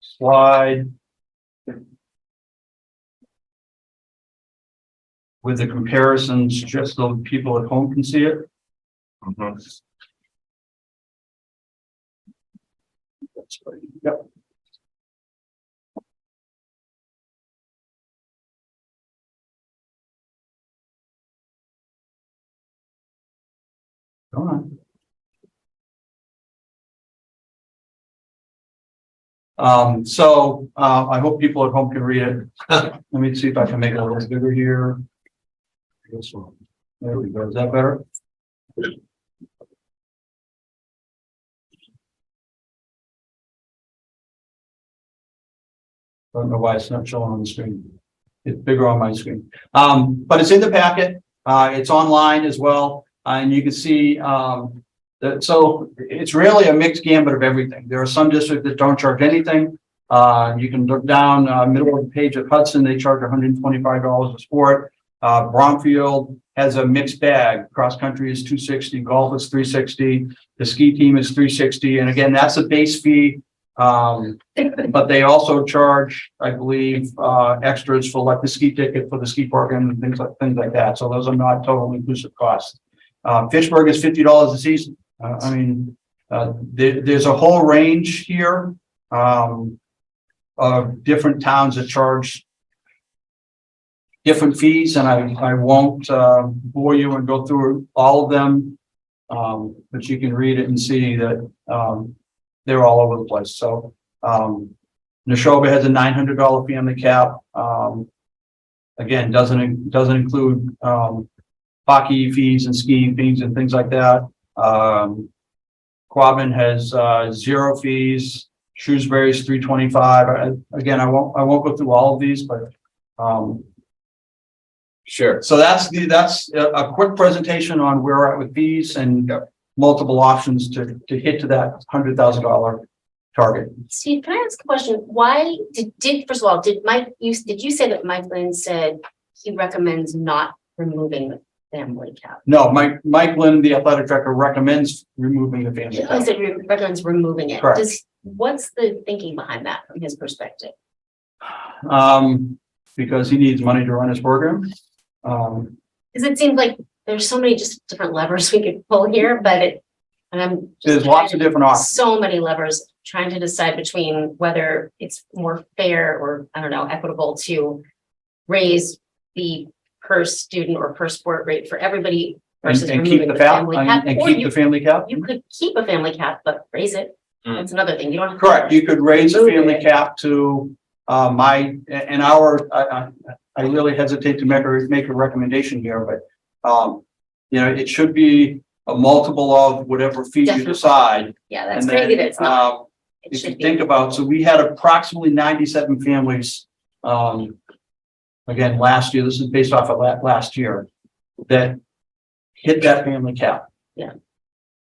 S6: slide with the comparisons, just so people at home can see it. Yep. Go on. I hope people at home can read it. Let me see if I can make it a little bigger here. This one. There we go. Is that better? I don't know why it's not showing on the screen. It's bigger on my screen. But it's in the packet. It's online as well. And you can see so it's really a mixed gambit of everything. There are some districts that don't charge anything. You can look down middle of the page at Hudson, they charge $125 a sport. Bromfield has a mixed bag. Cross country is $260, golf is $360, the ski team is $360. And again, that's a base fee. But they also charge, I believe, extras for like the ski ticket for the ski program and things like that. So those are not total inclusive costs. Fitchburg is $50 a season. I mean, there's a whole range here of different towns that charge different fees, and I won't bore you and go through all of them, but you can read it and see that they're all over the place. So Neshoba has a $900 family cap. Again, doesn't include, hockey fees and skiing fees and things like that. Quabbin has, 0 fees. Shrewsbury's $325. Again, I won't go through all of these, but,
S1: Sure.
S6: so that's a quick presentation on where we're at with fees and multiple options to hit to that $100,000 target.
S10: Steve, can I ask a question? Why first of all, did you say that Mike Lynn said he recommends not removing the family cap?
S6: No, Mike Lynn, the athletic director, recommends removing the family
S10: I
S6: cap.
S10: said he recommends removing it.
S6: Correct.
S10: What's the thinking behind that from his perspective?
S6: Because he needs money to run his program.
S10: Because it seems like there's so many just different levers we could pull here, but
S6: There's lots of different options.
S10: so many levers trying to decide between whether it's more fair or, I don't know, equitable to raise the per student or per sport rate for everybody versus
S6: And keep
S10: removing
S6: the
S10: the
S6: cap,
S10: family cap.
S6: and
S10: Or
S6: keep the family cap.
S10: you could keep a family cap, but raise it. That's another thing. You don't have to.
S6: Correct. You could raise the
S10: Move
S6: family
S10: it.
S6: cap to, I really hesitate to make a recommendation here, but, it should be a multiple of whatever fee you
S10: Definitely.
S6: decide.
S10: Yeah, that's
S6: And
S10: crazy
S6: then,
S10: that it's not. It
S6: if you
S10: should
S6: think
S10: be.
S6: about, so we had approximately 97 families, again, last year, this is based off of last year, that hit that family cap.
S10: Yeah.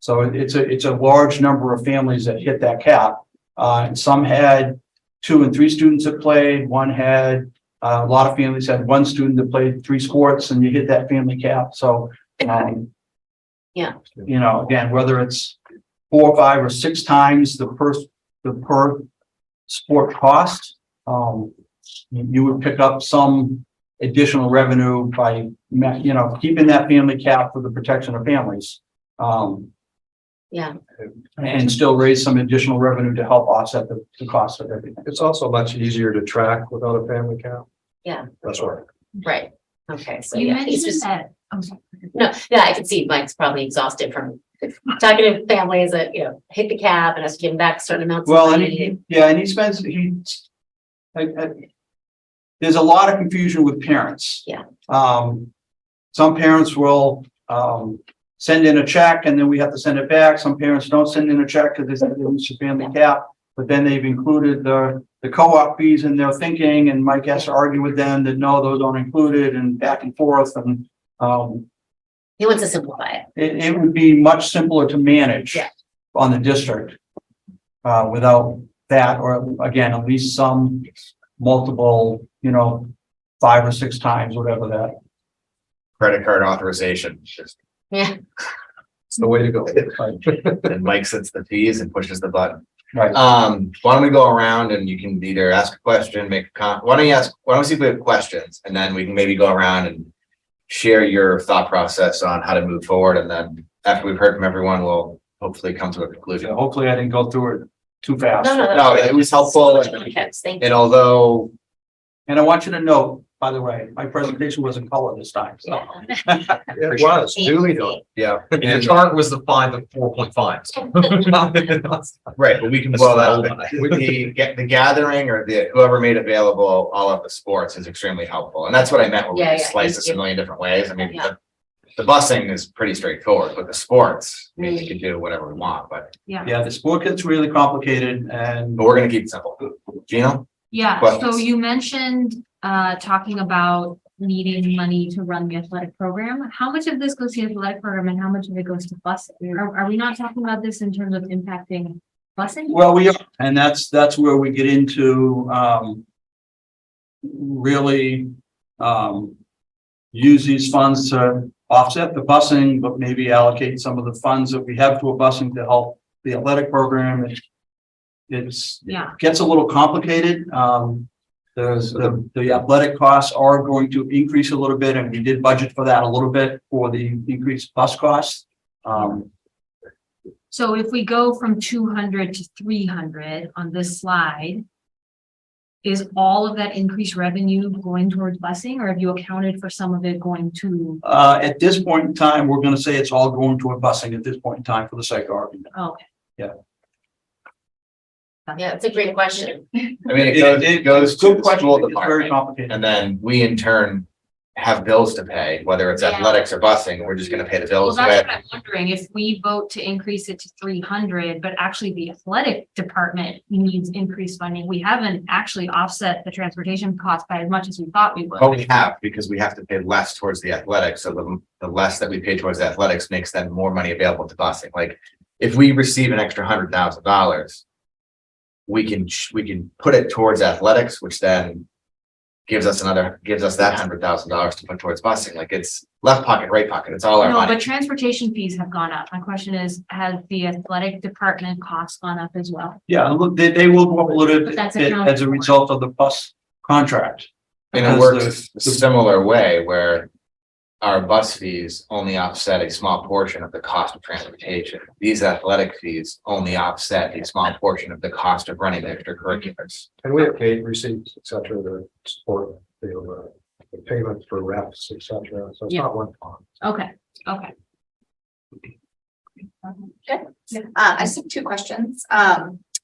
S6: So it's a large number of families that hit that cap. And some had 2 and 3 students that played, one had, a lot of families had 1 student that played 3 sports, and you hit that family cap. So,
S10: Yeah.
S6: Again, whether it's 4 or 5 or 6 times the per sport cost, you would pick up some additional revenue by, keeping that family cap for the protection of families.
S10: Yeah.
S6: And still raise some additional revenue to help offset the cost of everything.
S4: It's also much easier to track without a family cap.
S10: Yeah.
S4: That's right.
S10: Right. Okay. So
S9: You
S10: yeah, it's
S9: mentioned
S10: just,
S9: that, I'm sorry.
S10: no, yeah, I can see Mike's probably exhausted from talking to families that, hit the cap and have to give them back certain amounts. of
S6: Well, and
S10: money.
S6: he spends, there's a lot of confusion with parents.
S10: Yeah.
S6: Some parents will, send in a check and then we have to send it back. Some parents don't send in a check because they lose the family cap, but then they've included the co-op fees in their thinking, and Mike has to argue with them that no, those aren't included, and back and forth. And,
S10: He wants to simplify it.
S6: it would be much simpler to manage
S10: Yeah.
S6: on the district, without that, or again, at least some multiple, 5 or 6 times, whatever that.
S1: Credit card authorization, just,
S10: Yeah.
S4: It's the way to go.
S1: and Mike sets the fees and pushes the button.
S6: Right.
S1: Why don't we go around and you can either ask a question, make a comment. Why don't we see if we have questions, and then we can maybe go around and share your thought process on how to move forward. And then after we've heard from everyone, we'll hopefully come to a conclusion.
S6: Hopefully I didn't go through it too fast.
S10: No,
S1: No, it was helpful.
S10: Thank you.
S1: And although,
S6: And I want you to note, by the way, my presentation was in color this time, so.
S10: Yeah.
S4: It was duly done.
S1: yeah,
S5: And the chart was the 5 of 4.5.
S1: right, but we can blow that up. With the gathering or whoever made available all of the sports is extremely helpful. And that's what I meant when we
S10: Yeah,
S1: just
S10: yeah,
S1: slice this a
S10: thank you.
S1: million different ways. I mean,
S10: Yeah.
S1: the busing is pretty straightforward, but the sports, I mean, we can do whatever we want, but
S6: Yeah, the sport gets really complicated and
S1: we're gonna keep it simple. Gino?
S9: Yeah, so
S1: Questions?
S9: you mentioned, talking about needing money to run the athletic program. How much of this goes to the athletic program and how much of it goes to busing? Are we not talking about this in terms of impacting busing?
S6: well, we are, and that's where we get into, really, use these funds to offset the busing, but maybe allocate some of the funds that we have to a busing to help the athletic program.
S9: Yeah.
S6: Gets a little complicated. The athletic costs are going to increase a little bit, and we did budget for that a little bit for the increased bus costs.
S9: So if we go from 200 to 300 on this slide, is all of that increased revenue going towards busing, or have you accounted for some of it going to?
S6: At this point in time, we're gonna say it's all going toward busing at this point in time for the sake of argument.
S9: Okay.
S6: Yeah.
S10: Yeah, it's a great question.
S1: I mean, it goes to
S6: Good
S1: the
S6: question.
S1: school
S6: It's very
S1: department,
S6: complicated.
S1: and then we in turn have bills to pay, whether it's
S9: Yeah.
S1: athletics or busing, we're just gonna pay the
S9: Well,
S1: bills
S9: that's
S1: with.
S9: what I'm wondering, if we vote to increase it to 300, but actually the athletic department needs increased funding, we haven't actually offset the transportation cost by as much as we thought we would.
S1: But we have, because we have to pay less towards the athletics, so the less that we pay towards athletics makes then more money available to busing, like, if we receive an extra $100,000. We can put it towards athletics, which then gives us that $100,000 to put towards busing, like it's left pocket, right pocket, it's all our
S9: No,
S1: money.
S9: but transportation fees have gone up. My question is, has the athletic department costs gone up as well?
S6: Yeah, look, they will go up a little
S9: But that's
S6: bit
S9: accounted
S6: as a
S9: for.
S6: result of the bus contract.
S1: And it
S6: Because
S1: works
S6: the-
S1: a similar way where our bus fees only offset a small portion of the cost of transportation. These athletic fees only offset a small portion of the cost of running the extracurriculars.
S4: And we have paid receipts, et cetera, to support the payments for reps, et cetera. So it's
S9: Yeah.
S4: not one pond.
S9: Okay, okay.
S8: I just have two questions.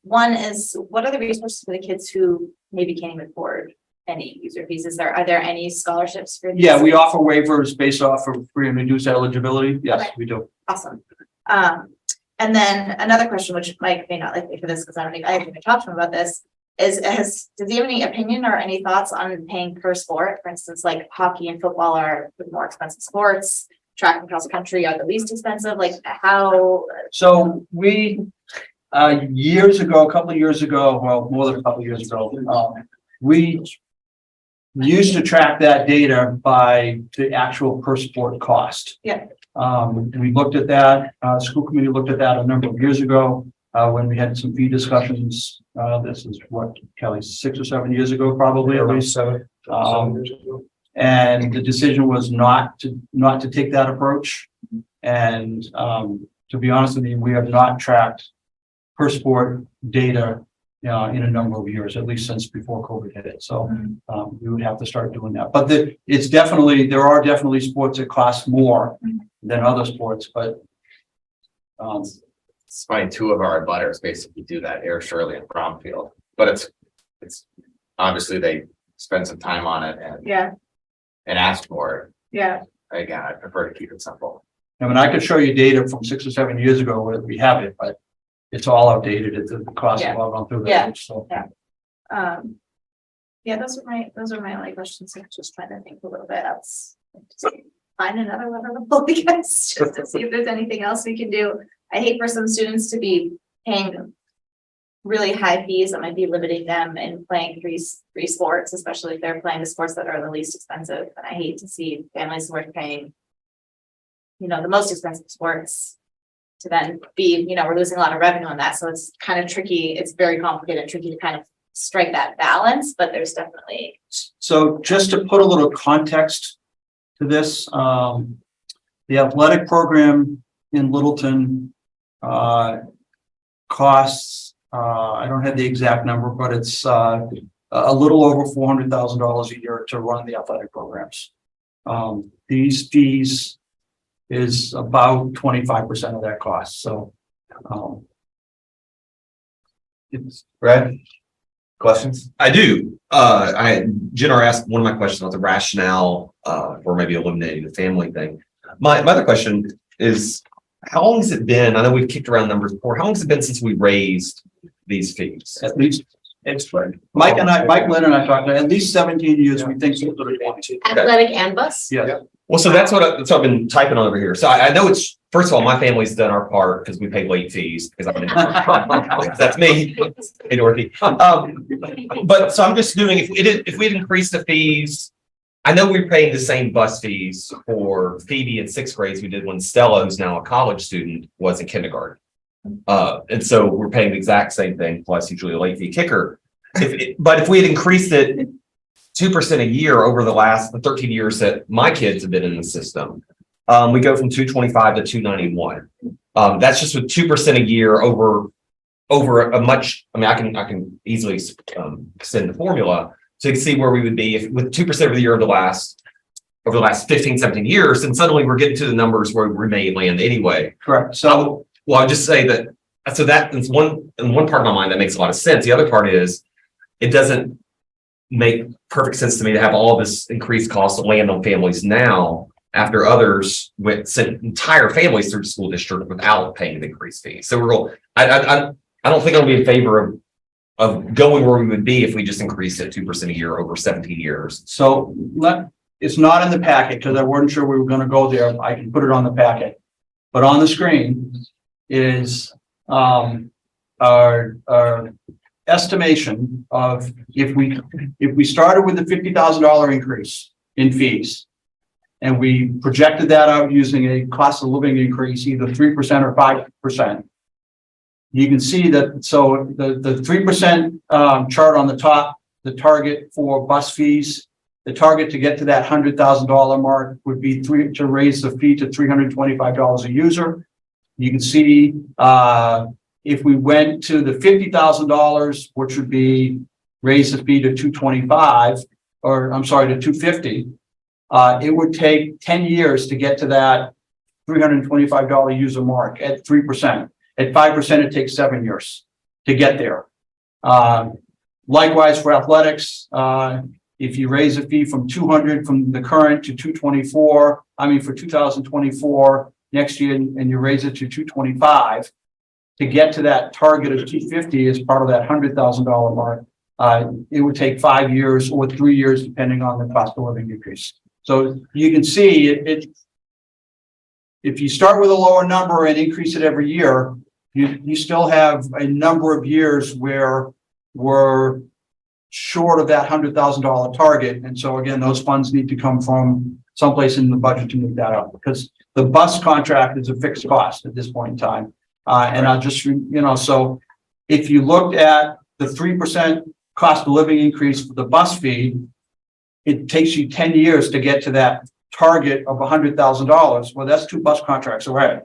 S8: One is, what are the resources for the kids who maybe can't even afford any user fees? Are there any scholarships for? These?
S6: Yeah, we offer waivers based off of free and reduced eligibility. Yes,
S8: Okay.
S6: we do.
S8: Awesome. And then another question, which Mike may not like me for this because I haven't even talked to him about this, is does he have any opinion or any thoughts on paying per sport? For instance, like hockey and football are the more expensive sports, track and cross country are the least expensive, like how?
S6: So we, years ago, a couple of years ago, well, more than a couple of years ago, we used to track that data by the actual per sport cost.
S8: Yeah.
S6: We looked at that, school committee looked at that a number of years ago, when we had some fee discussions. This is what, Kelly, 6 or 7 years ago, probably at least.
S4: 7 years ago.
S6: And the decision was not to take that approach. And, to be honest with you, we have not tracked per sport data in a number of years, at least since before COVID hit it. So, we would have to start doing that. But there are definitely sports that cost more than other sports, but
S1: It's funny, two of our butters basically do that, Air Shirley and Bromfield, but it's obviously they spend some time on it
S8: Yeah,
S1: and ask for
S8: yeah.
S1: it. Again, I prefer to keep it simple.
S6: I mean, I could show you data from 6 or 7 years ago where we have it, but it's all outdated. It's the cost of all gone through that.
S8: Yeah.
S6: So.
S8: Yeah, those are my only questions. I'm just trying to think a little bit else. Just find another lever to pull, I guess, just to see if there's anything else we can do. I hate for some students to be paying really high fees that might be limiting them in playing free sports, especially if they're playing the sports that are the least expensive. And I hate to see families who are paying, the most expensive sports to then be, we're losing a lot of revenue on that. So it's kind of tricky. It's very complicated and tricky to kind of strike that balance, but there's definitely.
S6: So just to put a little context to this, the athletic program in Littleton costs, I don't have the exact number, but it's a little over $400,000 a year to run the athletic programs. These fees is about 25% of that cost. So it's
S1: Brad, questions?
S5: I do. Jenner asked one of my questions about the rationale for maybe eliminating the family thing. My other question is, how long has it been? I know we've kicked around numbers before. How long has it been since we raised these fees?
S6: at least, it's Mike, Lynn and I talked, at least 17 years, we think.
S10: Athletic and bus?
S6: Yeah.
S5: Well, so that's what I've been typing on over here. So I know it's, first of all, my family's done our part because we pay late fees because that's me. Hey, Dorothy. But so I'm just doing, if we'd increased the fees, I know we're paying the same bus fees for Phoebe in 6th grade as we did when Stella, who's now a college student, was in kindergarten. And so we're paying the exact same thing, plus usually a late fee kicker. But if we had increased it 2% a year over the last 13 years that my kids have been in the system, we go from 225 to 291. That's just with 2% a year over a much. I mean, I can easily extend the formula so you can see where we would be if with 2% over the year over the last 15, 17 years, and suddenly we're getting to the numbers where we may land anyway.
S6: Correct. So,
S5: well, I'll just say that So that is in one part of my mind, that makes a lot of sense. The other part is, it doesn't make perfect sense to me to have all this increased cost land on families now, after others sent entire families through the school district without paying the increased fee. So I don't think I'll be in favor of going where we would be if we just increased it 2% a year over 17 years.
S6: So it's not in the packet because I wasn't sure we were going to go there. I can put it on the packet. But on the screen is our estimation of if we started with the $50,000 increase in fees, and we projected that out using a cost of living increase, either 3% or 5%. You can see that, so the 3% chart on the top, the target for bus fees, the target to get to that $100,000 mark would be to raise the fee to $325 a user. You can see if we went to the $50,000, which would be raise the fee to $225, or I'm sorry, to $250. It would take 10 years to get to that $325 user mark at 3%. At 5%, it takes 7 years to get there. Likewise for athletics, if you raise a fee from 200 from the current to 224, for 2024 next year, and you raise it to 225, to get to that target of 250 as part of that $100,000 mark, it would take 5 years or 3 years, depending on the cost of living increase. So you can see if you start with a lower number and increase it every year, you still have a number of years where we're short of that $100,000 target. And so again, those funds need to come from someplace in the budget to make that up, because the bus contract is a fixed cost at this point in time. And I'll just, so if you looked at the 3% cost of living increase for the bus fee, it takes you 10 years to get to that target of $100,000. Well, that's 2 bus contracts away.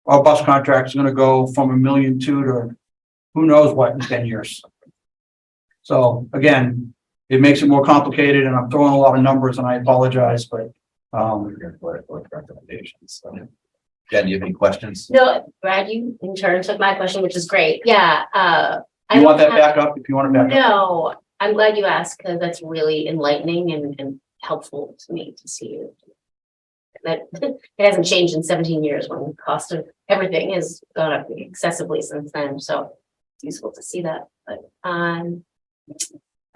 S6: Our bus contract is going to go from $1.2 million to who knows what in 10 years. So again, it makes it more complicated, and I'm throwing a lot of numbers, and I apologize, but
S1: recommendations. Jen, you have any questions?
S10: No, Brad, you in turn took my question, which is great. Yeah.
S6: you want that back up if you want it back up.
S10: No, I'm glad you asked, because that's really enlightening and helpful to me to see that it hasn't changed in 17 years when the cost of everything has gone up excessively since then. So it's useful to see that. But I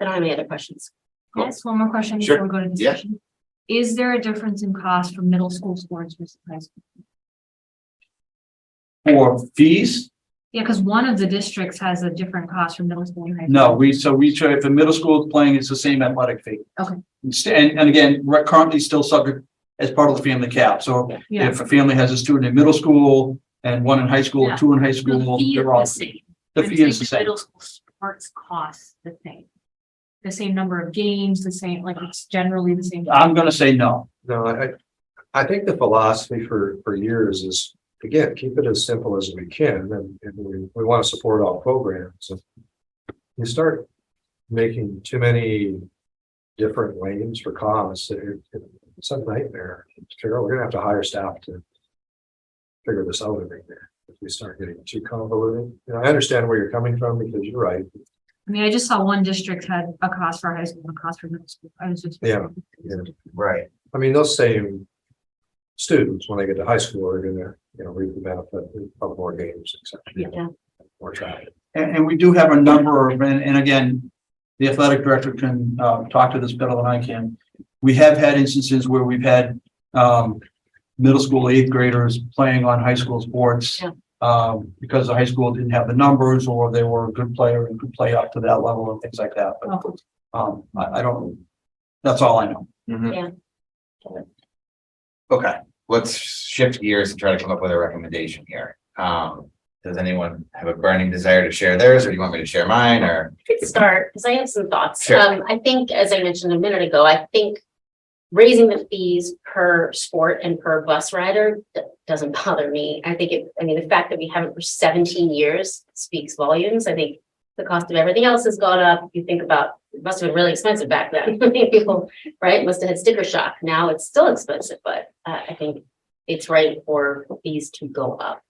S10: don't have any other questions.
S9: Can I ask one more question
S1: Sure.
S9: before we go to
S1: Yeah.
S9: discussion? Is there a difference in cost for middle school sports versus high school?
S6: For fees,
S9: Yeah, because one of the districts has a different cost for middle school and high school.
S6: no, we try, if the middle school is playing, it's the same athletic fee.
S9: Okay.
S6: And again, we're currently still subject as part of the family cap. So
S9: Yeah.
S6: if a family has a student in middle school and one in high school,
S9: Yeah.
S6: 2 in high
S9: The
S6: school,
S9: fee is
S6: they're all,
S9: the same.
S6: the
S9: I'm
S6: fee
S9: saying
S6: is the same.
S9: Middle school sports costs the same. The same number of games, the same, like it's generally the same.
S6: I'm gonna say no.
S4: No, I think the philosophy for years is, again, keep it as simple as we can, and we want to support all programs. If you start making too many different lanes for costs, it's a nightmare. We're gonna have to hire staff to figure this out every year if we start getting too convoluted. I understand where you're coming from, because you're right.
S9: I mean, I just saw one district had a cost for high school, and a cost for middle school. I was just.
S4: Yeah.
S1: Right.
S4: I mean, those same students, when they get to high school, are gonna, reap the benefit of more games, etc.
S10: Yeah.
S4: More traffic.
S6: And we do have a number of, and again, the athletic director can talk to this better than I can. We have had instances where we've had middle school 8th graders playing on high school sports.
S10: Yeah.
S6: Because the high school didn't have the numbers, or they were a good player and could play up to that level and things like that. But I don't, that's all I know.
S10: Yeah.
S1: Okay, let's shift gears and try to come up with a recommendation here. Does anyone have a burning desire to share theirs, or do you want me to share mine, or?
S10: I could start, because I have some thoughts.
S1: Sure.
S10: I think, as I mentioned a minute ago, I think raising the fees per sport and per bus rider doesn't bother me. I think the fact that we haven't for 17 years speaks volumes. I think the cost of everything else has gone up. You think about, it must have been really expensive back then. People, right, must have had sticker shock. Now it's still expensive, but I think it's right for fees to go up.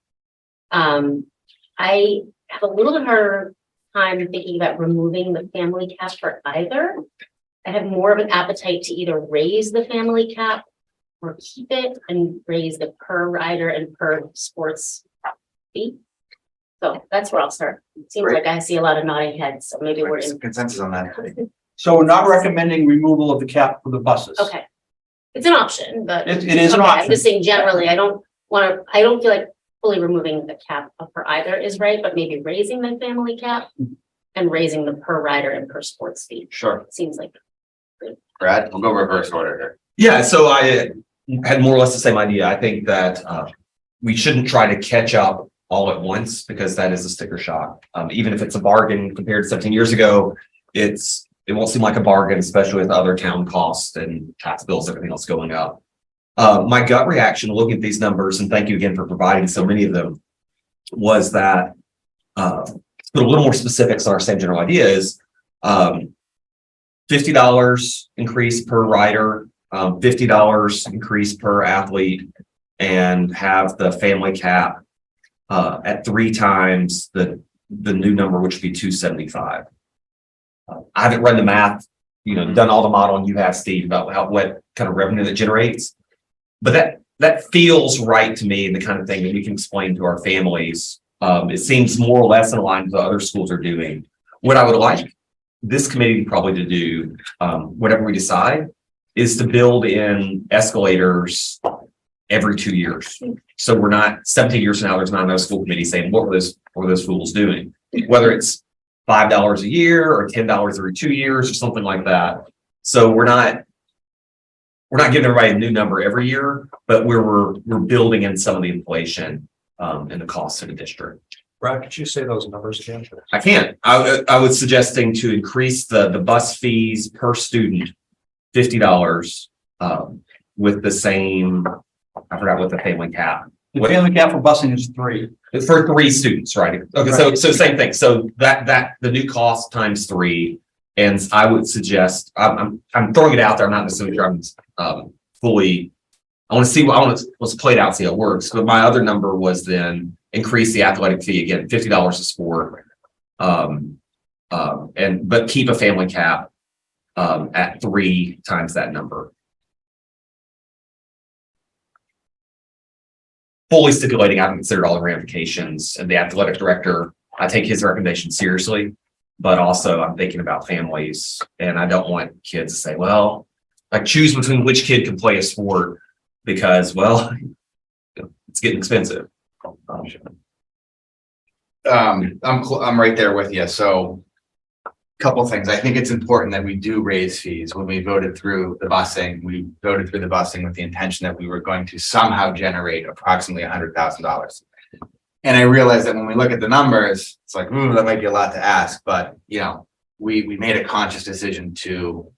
S10: I have a little bit harder time thinking about removing the family cap for either. I have more of an appetite to either raise the family cap or keep it and raise the per rider and per sports fee. So that's where I'll start. It seems
S1: Great.
S10: like I see a lot of nodding heads, so maybe we're in.
S1: Consensus on that.
S6: So we're not recommending removal of the cap for the buses.
S10: Okay. It's an option, but.
S6: It is an
S10: Okay, I'm
S6: option.
S10: just saying generally, I don't feel like fully removing the cap for either is right, but maybe raising the family cap and raising the per rider and per sports fee.
S1: Sure.
S10: Seems like.
S1: Brad, we'll go reverse order here.
S5: Yeah, so I had more or less the same idea. I think that we shouldn't try to catch up all at once because that is a sticker shock. Even if it's a bargain compared to 17 years ago, it won't seem like a bargain, especially with other town costs and tax bills, everything else going up. My gut reaction looking at these numbers, and thank you again for providing so many of them, was that to put a little more specifics on our same general idea is $50 increase per rider, $50 increase per athlete, and have the family cap at 3 times the new number, which would be 275. I haven't run the math, done all the modeling you have, Steve, about what kind of revenue that generates, but that feels right to me, and the kind of thing that we can explain to our families. It seems more or less in line with what other schools are doing. What I would like this committee probably to do, whatever we decide, is to build in escalators every 2 years. So we're not 17 years from now, there's not another school committee saying, what were those schools doing? Whether it's $5 a year or $10 every 2 years or something like that. So we're not giving everybody a new number every year, but we're building in some of the inflation and the costs of the district.
S4: Brad, could you say those numbers again?
S5: I can't. I was suggesting to increase the bus fees per student $50 with the same. I forgot what the family cap.
S6: The family cap for busing is 3.
S5: It's for 3 students, right? Okay,
S6: Right.
S5: so same thing. So that the new cost times 3, and I would suggest I'm throwing it out there. I'm not necessarily sure I'm fully. I want to see let's play it out, see how it works. But my other number was then increase the athletic fee again, $50 a sport, but keep a family cap at 3 times that number. Fully stipulating, I haven't considered all the ramifications, and the athletic director, I take his recommendation seriously, but also I'm thinking about families, and I don't want kids to say, well, like choose between which kid can play a sport because, well, it's getting expensive.
S1: I'm right there with you. So couple things. I think it's important that we do raise fees. When we voted through the busing, with the intention that we were going to somehow generate approximately $100,000. And I realized that when we look at the numbers, it's like, that might be a lot to ask, but we made a conscious decision to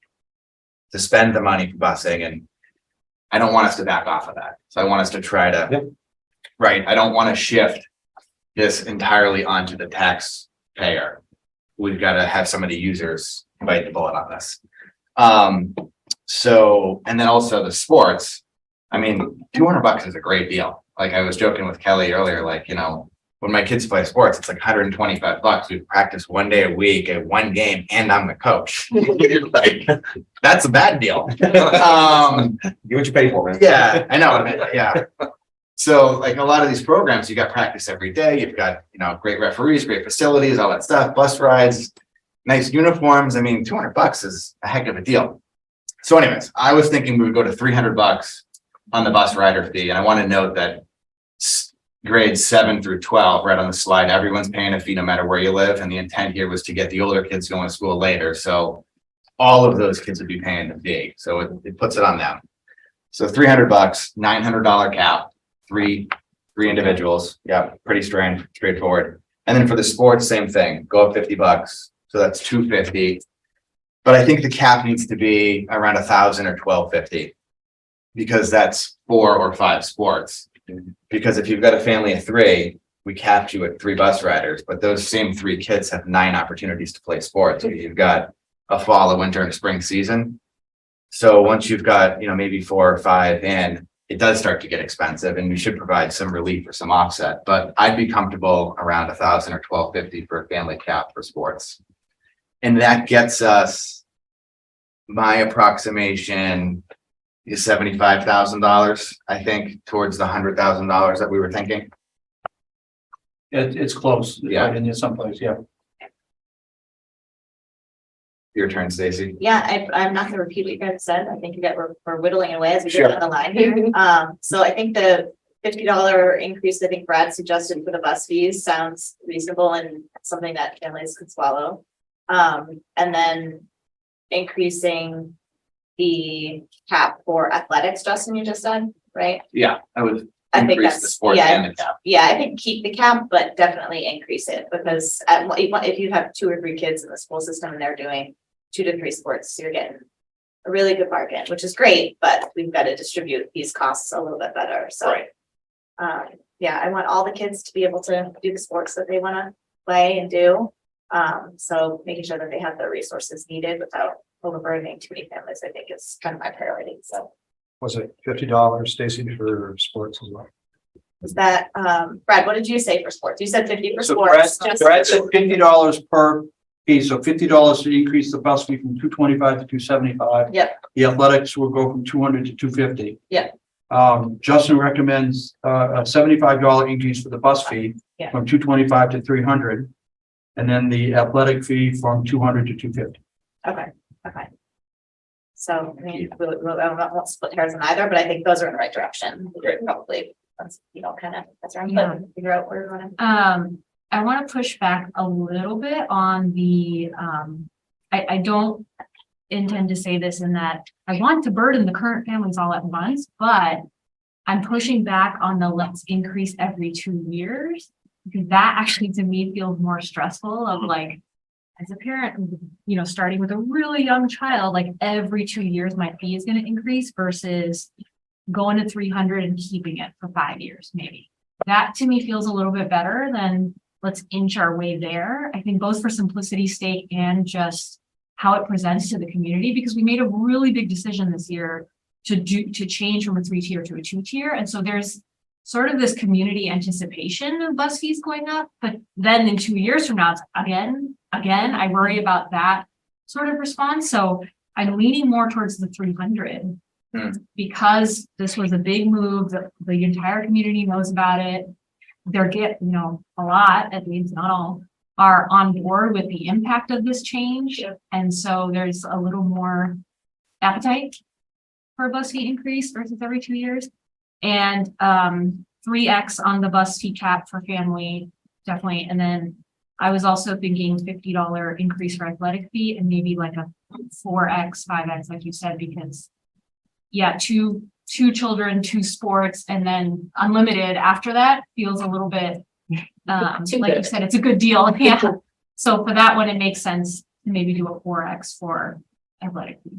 S1: spend the money for busing, and I don't want us to back off of that. So I want us to try to, right. I don't want to shift this entirely onto the taxpayer. We've got to have some of the users bite the bullet on this. So, and then also the sports, I mean, $200 is a great deal. Like I was joking with Kelly earlier, like, when my kids play sports, it's like $125. We practice 1 day a week at 1 game and I'm the coach. Like, that's a bad deal.
S5: Get what you pay for, man.
S1: Yeah, I know. Yeah. So like a lot of these programs, you got practice every day. You've got, great referees, great facilities, all that stuff, bus rides, nice uniforms. I mean, $200 is a heck of a deal. So anyways, I was thinking we would go to $300 on the bus rider fee. And I want to note that grades 7 through 12, right on the slide, everyone's paying a fee no matter where you live. And the intent here was to get the older kids going to school later. So all of those kids would be paying the fee. So it puts it on them. So $300, $900 cap. Three individuals. Yeah, pretty straightforward. And then for the sports, same thing. Go up $50. So that's $250. But I think the cap needs to be around 1,000 or $1,250 because that's 4 or 5 sports. Because if you've got a family of 3, we capped you at 3 bus riders, but those same 3 kids have 9 opportunities to play sports. You've got a fall, a winter, and a spring season. So once you've got, maybe 4 or 5 in, it does start to get expensive and we should provide some relief or some offset, but I'd be comfortable around 1,000 or 1,250 for a family cap for sports. And that gets us, my approximation is $75,000, I think, towards the $100,000 that we were thinking.
S6: It's close.
S1: Yeah.
S6: In some place, yeah.
S1: Your turn, Stacy.
S8: Yeah, I'm not gonna repeat what you guys said. I think we're whittling away as we
S1: Sure.
S8: go down the line here. So I think the $50 increase, I think Brad suggested for the bus fees sounds reasonable and something that families could swallow. And then increasing the cap for athletics, Justin, you just said, right?
S1: Yeah, I would
S8: I think
S1: increase the
S8: that's,
S1: sports
S8: yeah,
S1: and the cap.
S8: yeah, I think keep the cap, but definitely increase it because if you have 2 or 3 kids in the school system and they're doing 2 to 3 sports, you're getting a really good bargain, which is great, but we've got to distribute these costs a little bit better. So, yeah, I want all the kids to be able to do the sports that they want to play and do. So making sure that they have the resources needed without overburdening too many families, I think is kind of my priority. So
S4: Was it $50, Stacy, for sports as well?
S8: is that, Brad, what did you say for sports? You said 50 for
S6: So
S8: sports.
S6: Brad said $50 per piece, so $50 to increase the bus fee from $225 to $275.
S8: Yep.
S6: The athletics will go from $200 to $250.
S8: Yep.
S6: Justin recommends a $75 increase for the bus fee
S8: Yeah.
S6: from $225 to $300. And then the athletic fee from $200 to $250.
S8: Okay, okay. So, I mean, I won't split hairs on either, but I think those are in the right direction. Probably, that's, kind of, that's where I'm putting, figure out where we're going.
S9: I want to push back a little bit on the, I don't intend to say this in that I want to burden the current families all at once, but I'm pushing back on the let's increase every 2 years. Because that actually to me feels more stressful of like, as a parent, starting with a really young child, like every 2 years my fee is going to increase versus going to 300 and keeping it for 5 years, maybe. That to me feels a little bit better than let's inch our way there. I think both for simplicity's sake and just how it presents to the community, because we made a really big decision this year to change from a 3-tier to a 2-tier. And so there's sort of this community anticipation of bus fees going up, but then in 2 years from now, it's again, I worry about that sort of response. So I'm leaning more towards the 300 because this was a big move that the entire community knows about it. They're a lot, at least not all, are on board with the impact of this change. And so there's a little more appetite for a bus fee increase versus every 2 years. And 3x on the bus fee cap for family, definitely. And then I was also thinking $50 increase for athletic fee and maybe like a 4x, 5x, like you said, because two children, 2 sports, and then unlimited after that feels a little bit like you said, it's a good deal. Yeah. So for that one, it makes sense to maybe do a 4x for athletic fee.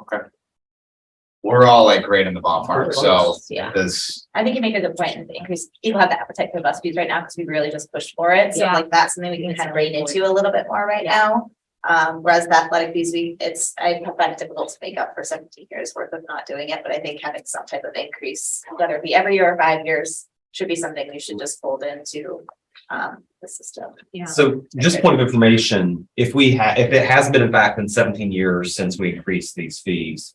S1: Okay. We're all like right in the ballpark, so
S8: Yeah.
S1: this,
S8: I think you make a good point in increase. People have the appetite for bus fees right now because we really just pushed for it. So
S9: Yeah.
S8: like that's something we can kind of rein into a little bit more right now. Whereas the athletic fees, I find it difficult to make up for 17 years worth of not doing it, but I think having some type of increase, whether it be every year or 5 years, should be something we should just fold into the system.
S9: Yeah.
S5: So just point of information, if it has been in fact in 17 years since we increased these fees,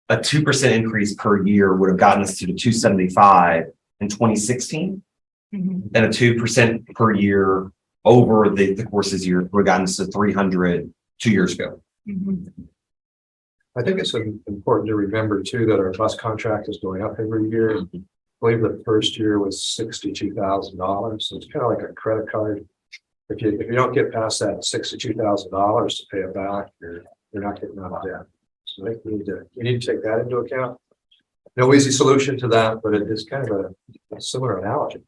S5: a 2% increase per year would have gotten us to the 275 in 2016. And a 2% per year over the courses year would have gotten us to 300 2 years ago.
S4: I think it's important to remember too that our bus contract is going up every year. I believe the first year was $62,000. So it's kind of like a credit card. If you don't get past that $62,000 to pay it back, you're not getting out of debt. So I think we need to take that into account. No easy solution to that, but it is kind of a similar analogy.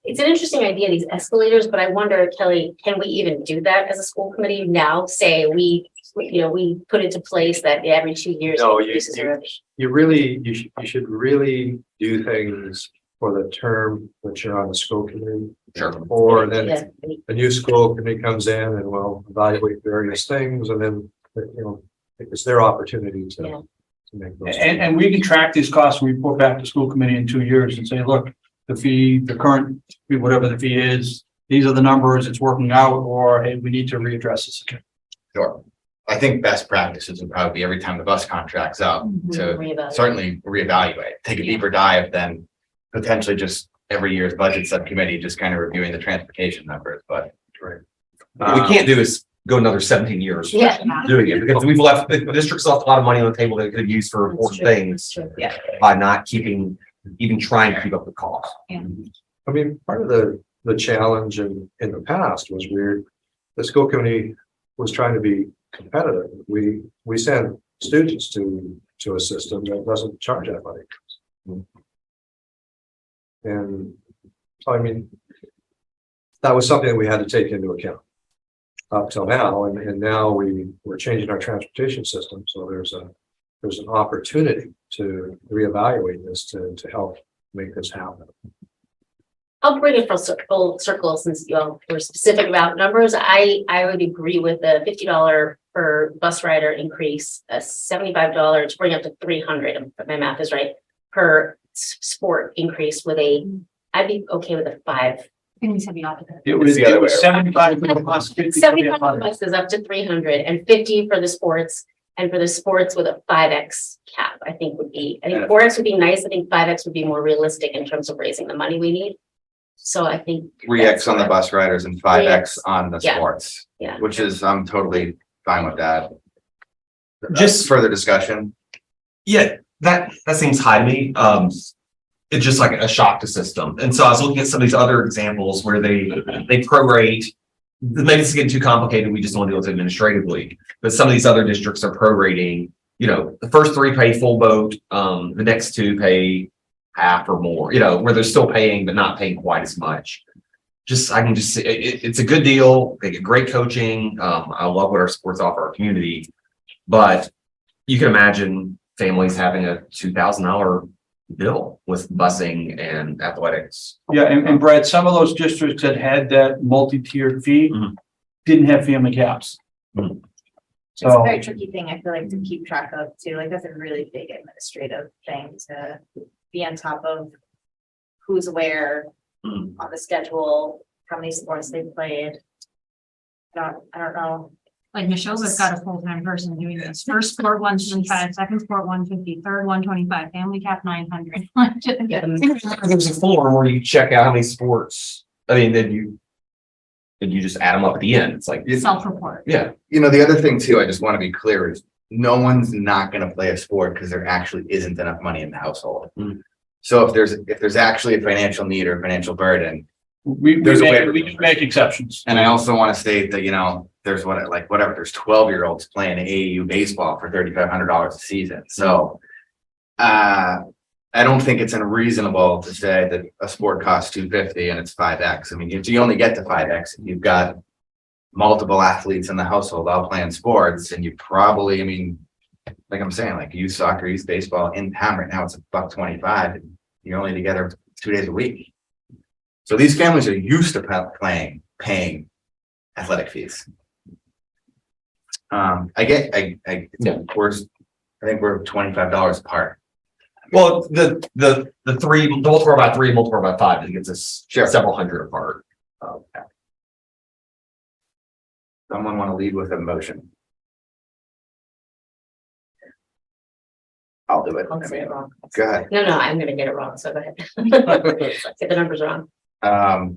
S10: It's an interesting idea, these escalators, but I wonder, Kelly, can we even do that as a school committee now? Say we put into place that every 2 years.
S4: No, you should really do things for the term that you're on the school committee.
S5: Sure.
S4: Or then a new school committee comes in and will evaluate various things, and then it's their opportunity to make those.
S6: And we can track these costs and report back to school committee in 2 years and say, look, the fee, the current, fee, whatever the fee is, these are the numbers, it's working out, or hey, we need to readdress this again.
S1: Sure. I think best practices would probably be every time the bus contract's up to
S10: Reevaluate.
S1: certainly reevaluate, take a deeper dive than potentially just every year's budget subcommittee, just kind of reviewing the transportation numbers, but.
S5: What we can't do is go another 17 years
S10: Yeah.
S5: doing it because we've left, the district's left a lot of money on the table that it could have used for important things
S10: Yeah.
S5: by not keeping, even trying to keep up with costs.
S4: I mean, part of the challenge in the past was the school committee was trying to be competitive. We send students to a system that doesn't charge athletics. And so, I mean, that was something that we had to take into account up till now, and now we're changing our transportation system, so there's an opportunity to reevaluate this to help make this happen.
S10: I'll bring it full circle since you all were specific about numbers. I would agree with the $50 per bus rider increase, a $75 to bring up to $300, if my math is right, per sport increase with I'd be okay with a 5.
S9: Can you send me off to that?
S6: It was
S1: the other way
S6: 75 for the bus, 50 for the
S10: 75 for the
S6: athletic.
S10: buses up to 300 and 50 for the sports. And for the sports with a 5x cap, I think 4x would be nice. I think 5x would be more realistic in terms of raising the money we need. So I think
S1: 3x on the bus riders and 5x on the
S10: Yeah.
S1: sports.
S10: Yeah.
S1: Which is, I'm totally fine with that.
S5: Just-
S1: further discussion.
S5: Yeah, that seems high to me. It's just like a shock to system. And so I was looking at some of these other examples where they prorate. Maybe it's getting too complicated. We just don't deal with it administratively. But some of these other districts are prorating, the first 3 pay full boat, the next 2 pay half or more, where they're still paying, but not paying quite as much. I can just see it's a good deal. They get great coaching. I love what our sports offer our community, but you can imagine families having a $2,000 bill with busing and athletics.
S6: Yeah, and Brad, some of those districts that had that multi-tiered fee
S5: Mhm.
S6: didn't have family caps.
S5: Mhm.
S8: It's a
S6: So,
S8: very tricky thing, I feel like, to keep track of too, like, that's a really big administrative thing to be on top of. Who's where
S5: Mhm.
S8: on the schedule, how many sports they played. I don't know.
S9: Like Michelle's has got a full-time person doing this. First sport 175, second sport 150, third 125, family cap 900.
S5: There's a form where you check out how many sports. I mean, then you just add them up at the end. It's like,
S9: Self-report.
S5: yeah,
S1: The other thing too, I just want to be clear is no one's not going to play a sport because there actually isn't enough money in the household.
S5: Mm.
S1: So if there's actually a financial need or financial burden,
S6: we
S1: There's a way-
S6: do make exceptions.
S1: and I also want to state that, there's there's 12-year-olds playing AAU baseball for $3,500 a season. So I don't think it's unreasonable to say that a sport costs $250 and it's 5x. I mean, you only get to 5x if you've got multiple athletes in the household all playing sports, and you probably, like I'm saying, like youth soccer, youth baseball in town right now, it's $125, and you're only together 2 days a week. So these families are used to paying athletic fees. I think we're $25 apart.
S5: well, the 3 multiplied by 3 multiplied by 5, it gets us
S1: Sure.
S5: several hundred apart.
S1: Someone want to lead with a motion? I'll do it.
S10: I'll say it wrong.
S1: Go ahead.
S10: No, I'm gonna get it wrong, so go ahead. Get the numbers wrong.
S5: I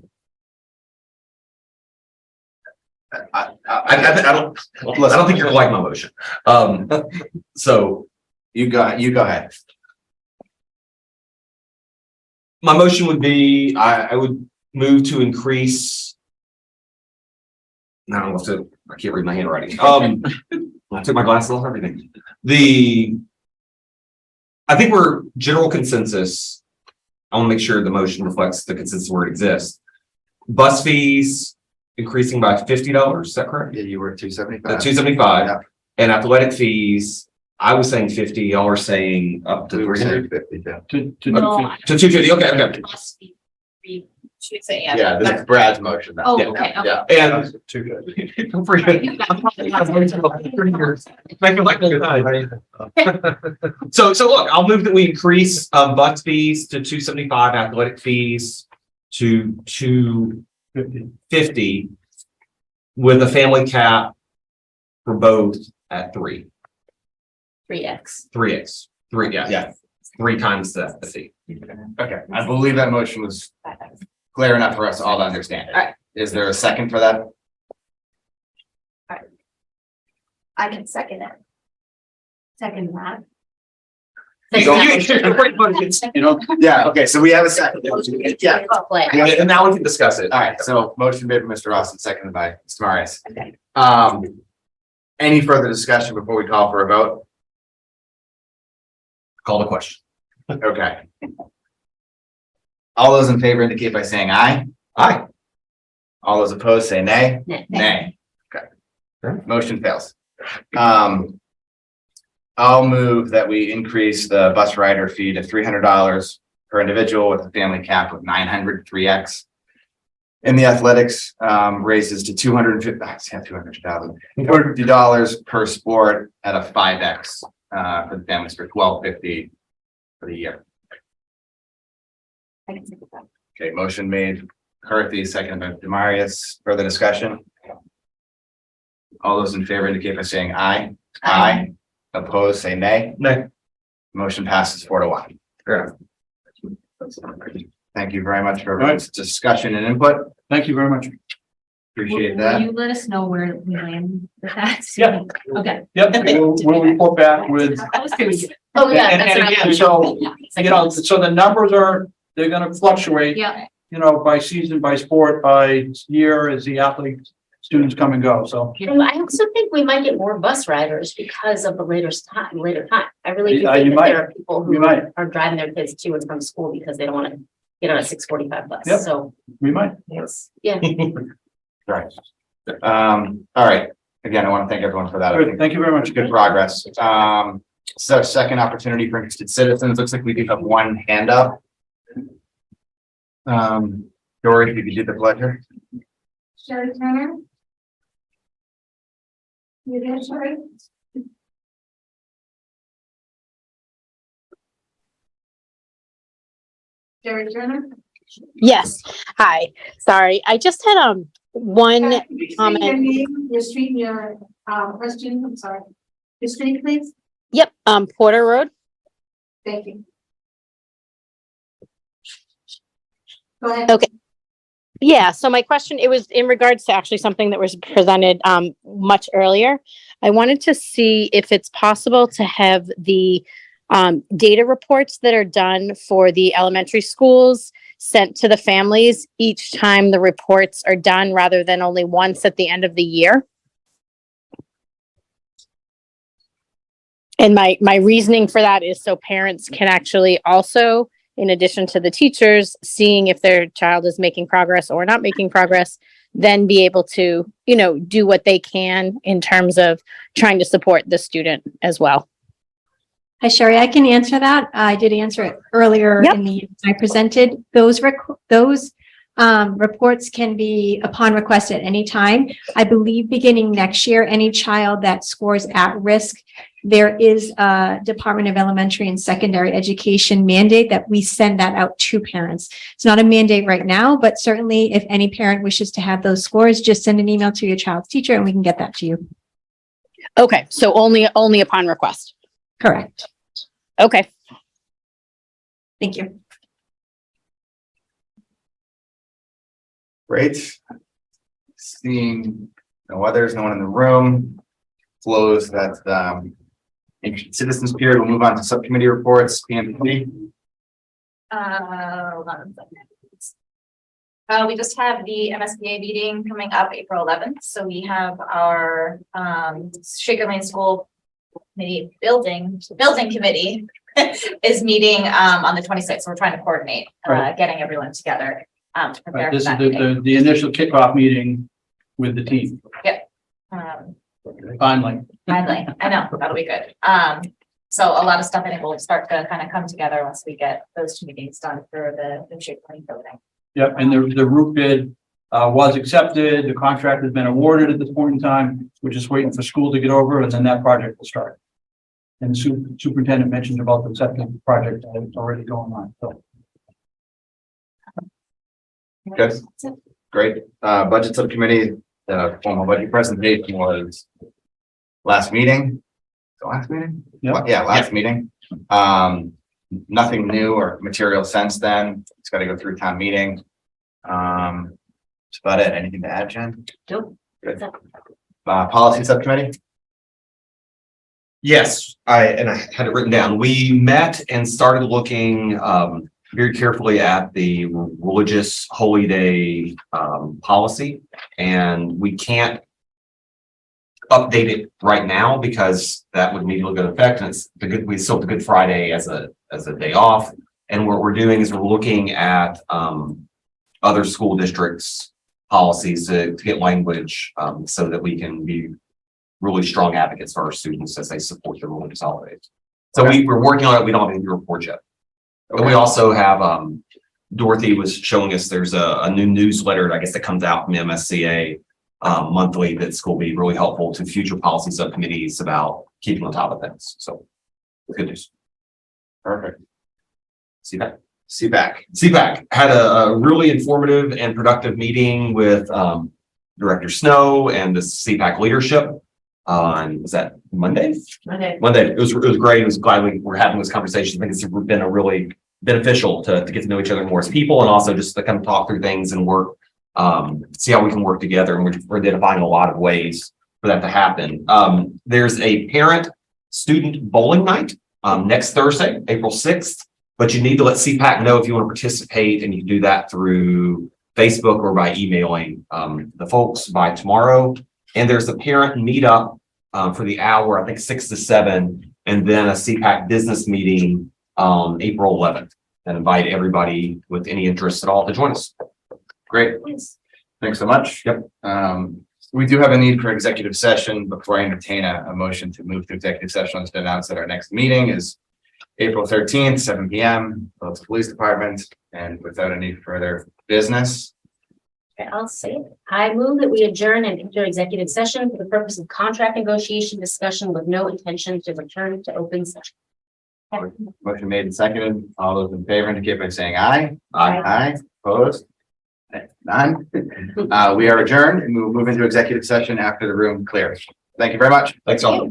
S5: don't think you're like my motion. So
S1: You go ahead.
S5: my motion would be, I would move to increase. I don't know if to, I can't read my handwriting. I took my glasses off, everything. I think we're general consensus. I want to make sure the motion reflects the consensus where it exists. Bus fees increasing by $50, is that correct?
S1: Yeah, you were
S5: The
S1: 275.
S5: 275
S1: Yeah.
S5: and athletic fees, I was saying 50, y'all are saying up to
S1: We were
S5: 300
S1: saying 50 too.
S6: To
S10: No,
S5: to 250. Okay.
S10: Must be
S8: She'd say,
S1: Yeah, this is Brad's motion. now.
S9: Oh,
S5: Yeah.
S9: okay, okay.
S1: Yeah.
S5: And
S4: Too good.
S5: don't forget. Make it like So look, I'll move that we increase bus fees to $275, athletic fees to $250 with a family cap for both at 3x.
S10: 3x.
S5: Yeah. 3 times the fee.
S1: Okay, I believe that motion was clear enough for us all to understand.
S10: All right.
S1: Is there a second for that?
S8: I can second it.
S2: Second that.
S6: You know,
S1: Yeah, okay, so we have a second. Yeah.
S10: Play.
S5: And now we can discuss it.
S1: All right, so motion made by Mr. Austin, seconded by Mr. Marius.
S2: Okay.
S1: Any further discussion before we call for a vote?
S5: Call the question.
S1: Okay. All those in favor indicate by saying aye.
S5: Aye.
S1: All those opposed say nay.
S10: Nay.
S1: Nay. Okay. Motion fails. I'll move that we increase the bus rider fee to $300 per individual with a family cap of 900 3x. And the athletics raises to $250 per sport at a 5x for the families for $1,250 for the year.
S2: I can second that.
S1: Okay, motion made, McCarthy, seconded by Demarius. Further discussion? All those in favor indicate by saying aye. Aye. Opposed, say nay.
S5: Nay.
S1: Motion passes 4-1.
S5: Yeah.
S1: Thank you very much for everyone's discussion and input.
S6: thank you very much.
S1: Appreciate
S9: Will
S1: that.
S9: you let us know where we land with that?
S6: Yeah.
S9: Okay.
S6: Yep, we'll report back with.
S10: Oh, yeah.
S6: And
S10: that's what I
S6: again,
S10: was-
S6: so,
S10: Yeah,
S6: you know, so the numbers they're gonna fluctuate,
S9: Yeah,
S6: you know, by season, by sport, by year, as the athletes, students come and go, so.
S10: And I also think we might get more bus riders because of the later time. I really do
S6: Yeah,
S10: think
S6: you
S10: that
S6: might.
S10: there are people
S6: You
S10: who
S6: might.
S10: are driving their kids to and from school because they don't want to get on a 6:45 bus.
S6: Yep.
S10: So
S6: We might.
S10: it's, yeah.
S1: Right. All right. Again, I want to thank everyone for that. I
S6: Good,
S1: think
S6: thank you very much.
S1: good progress. So second opportunity for interested citizens. Looks like we do have one hand up. Dory, if you could do the pleasure.
S2: Sherry Turner? You there, Sherry? Sherry Turner?
S11: Yes. Hi. Sorry. I just had one
S2: Could you say
S11: comment.
S2: Your name, your street, your question, I'm sorry. Your street, please.
S11: Yep, Porter Road.
S2: Thank you. Go ahead.
S11: Okay. Yeah, so my question, it was in regards to actually something that was presented much earlier. I wanted to see if it's possible to have the data reports that are done for the elementary schools sent to the families each time the reports are done rather than only once at the end of the year. And my reasoning for that is so parents can actually also, in addition to the teachers, seeing if their child is making progress or not making progress, then be able to, you know, do what they can in terms of trying to support the student as well.
S2: Hi, Sherry, I can answer that. I did answer it earlier
S11: Yep.
S2: in the, I presented those reports can be upon request at any time. I believe beginning next year, any child that scores at risk, there is a Department of Elementary and Secondary Education mandate that we send that out to parents. It's not a mandate right now, but certainly if any parent wishes to have those scores, just send an email to your child's teacher and we can get that to you.
S11: Okay, so only upon request.
S2: Correct.
S11: Okay.
S2: Thank you.
S1: Great. Seeing no others, no one in the room. Close that interested citizens period. We'll move on to subcommittee reports. PMP.
S8: Hold on a second. We just have the MSBA meeting coming up April 11th. So we have our Shaker Lane School Committee building committee is meeting on the 26th. So we're trying to coordinate getting everyone together to prepare for
S6: This is
S8: that meeting.
S6: the initial kickoff meeting with the team, finally.
S8: Finally, I know, that'll be good. So a lot of stuff I think will start to kind of come together once we get those two meetings done for the new Shaker Lane building.
S6: Yep, and the roof bid was accepted, the contract has been awarded at this point in time. We're just waiting for school to get over and then that project will start. And the superintendent mentioned about the second project that's already going on, so.
S1: Good, great. Budget subcommittee, the formal budget presentation was last meeting. The last meeting?
S6: Yeah.
S1: Yeah, last meeting. Nothing new or material since then. It's got to go through town meeting. That's about it. Anything to add, Jen?
S10: Nope.
S1: Good. Policy subcommittee?
S5: Yes, I had it written down. We met and started looking very carefully at the religious holy day policy, and we can't update it right now because that would immediately go into effect, and it's the good, we still have the Good Friday as a day off. And what we're doing is we're looking at other school districts' policies to get language so that we can be really strong advocates for our students as they support the religious holidays. So we're working on it. We don't have any report yet. But we also have Dorothy was showing us there's a new newsletter, I guess, that comes out from MSCA monthly that's going to be really helpful to future policy subcommittees about keeping on top of things. So good news.
S1: Perfect.
S5: CPAC.
S1: CPAC.
S5: Had a really informative and productive meeting with Director Snow and the CPAC leadership on, was that Monday? Monday. It was great. It was glad we're having this conversation. I think it's been a really beneficial to get to know each other more as people, and also just to kind of talk through things and work, see how we can work together. And we're identifying a lot of ways for that to happen. There's a parent student bowling night next Thursday, April 6th, but you need to let CPAC know if you want to participate, and you can do that through Facebook or by emailing the folks by tomorrow. And there's a parent meetup for the hour, I think 6 to 7, and then a CPAC business meeting April 11th, and invite everybody with any interest at all to join us.
S1: Great. Thanks so much.
S5: Yep.
S1: We do have a need for executive session. Before I entertain a motion to move to executive session, let's announce that our next meeting is April 13th, 7 p.m. Both Police Department, and without any further business.
S10: Okay, I'll say it. I move that we adjourn and enter executive session for the purpose of contract negotiation discussion with no intention to return to open session.
S1: Motion made and seconded. All those in favor indicate by saying aye.
S10: Aye.
S1: Aye. Opposed? None. We are adjourned, and we will move into executive session after the room clears. Thank you very much.
S5: Thanks all.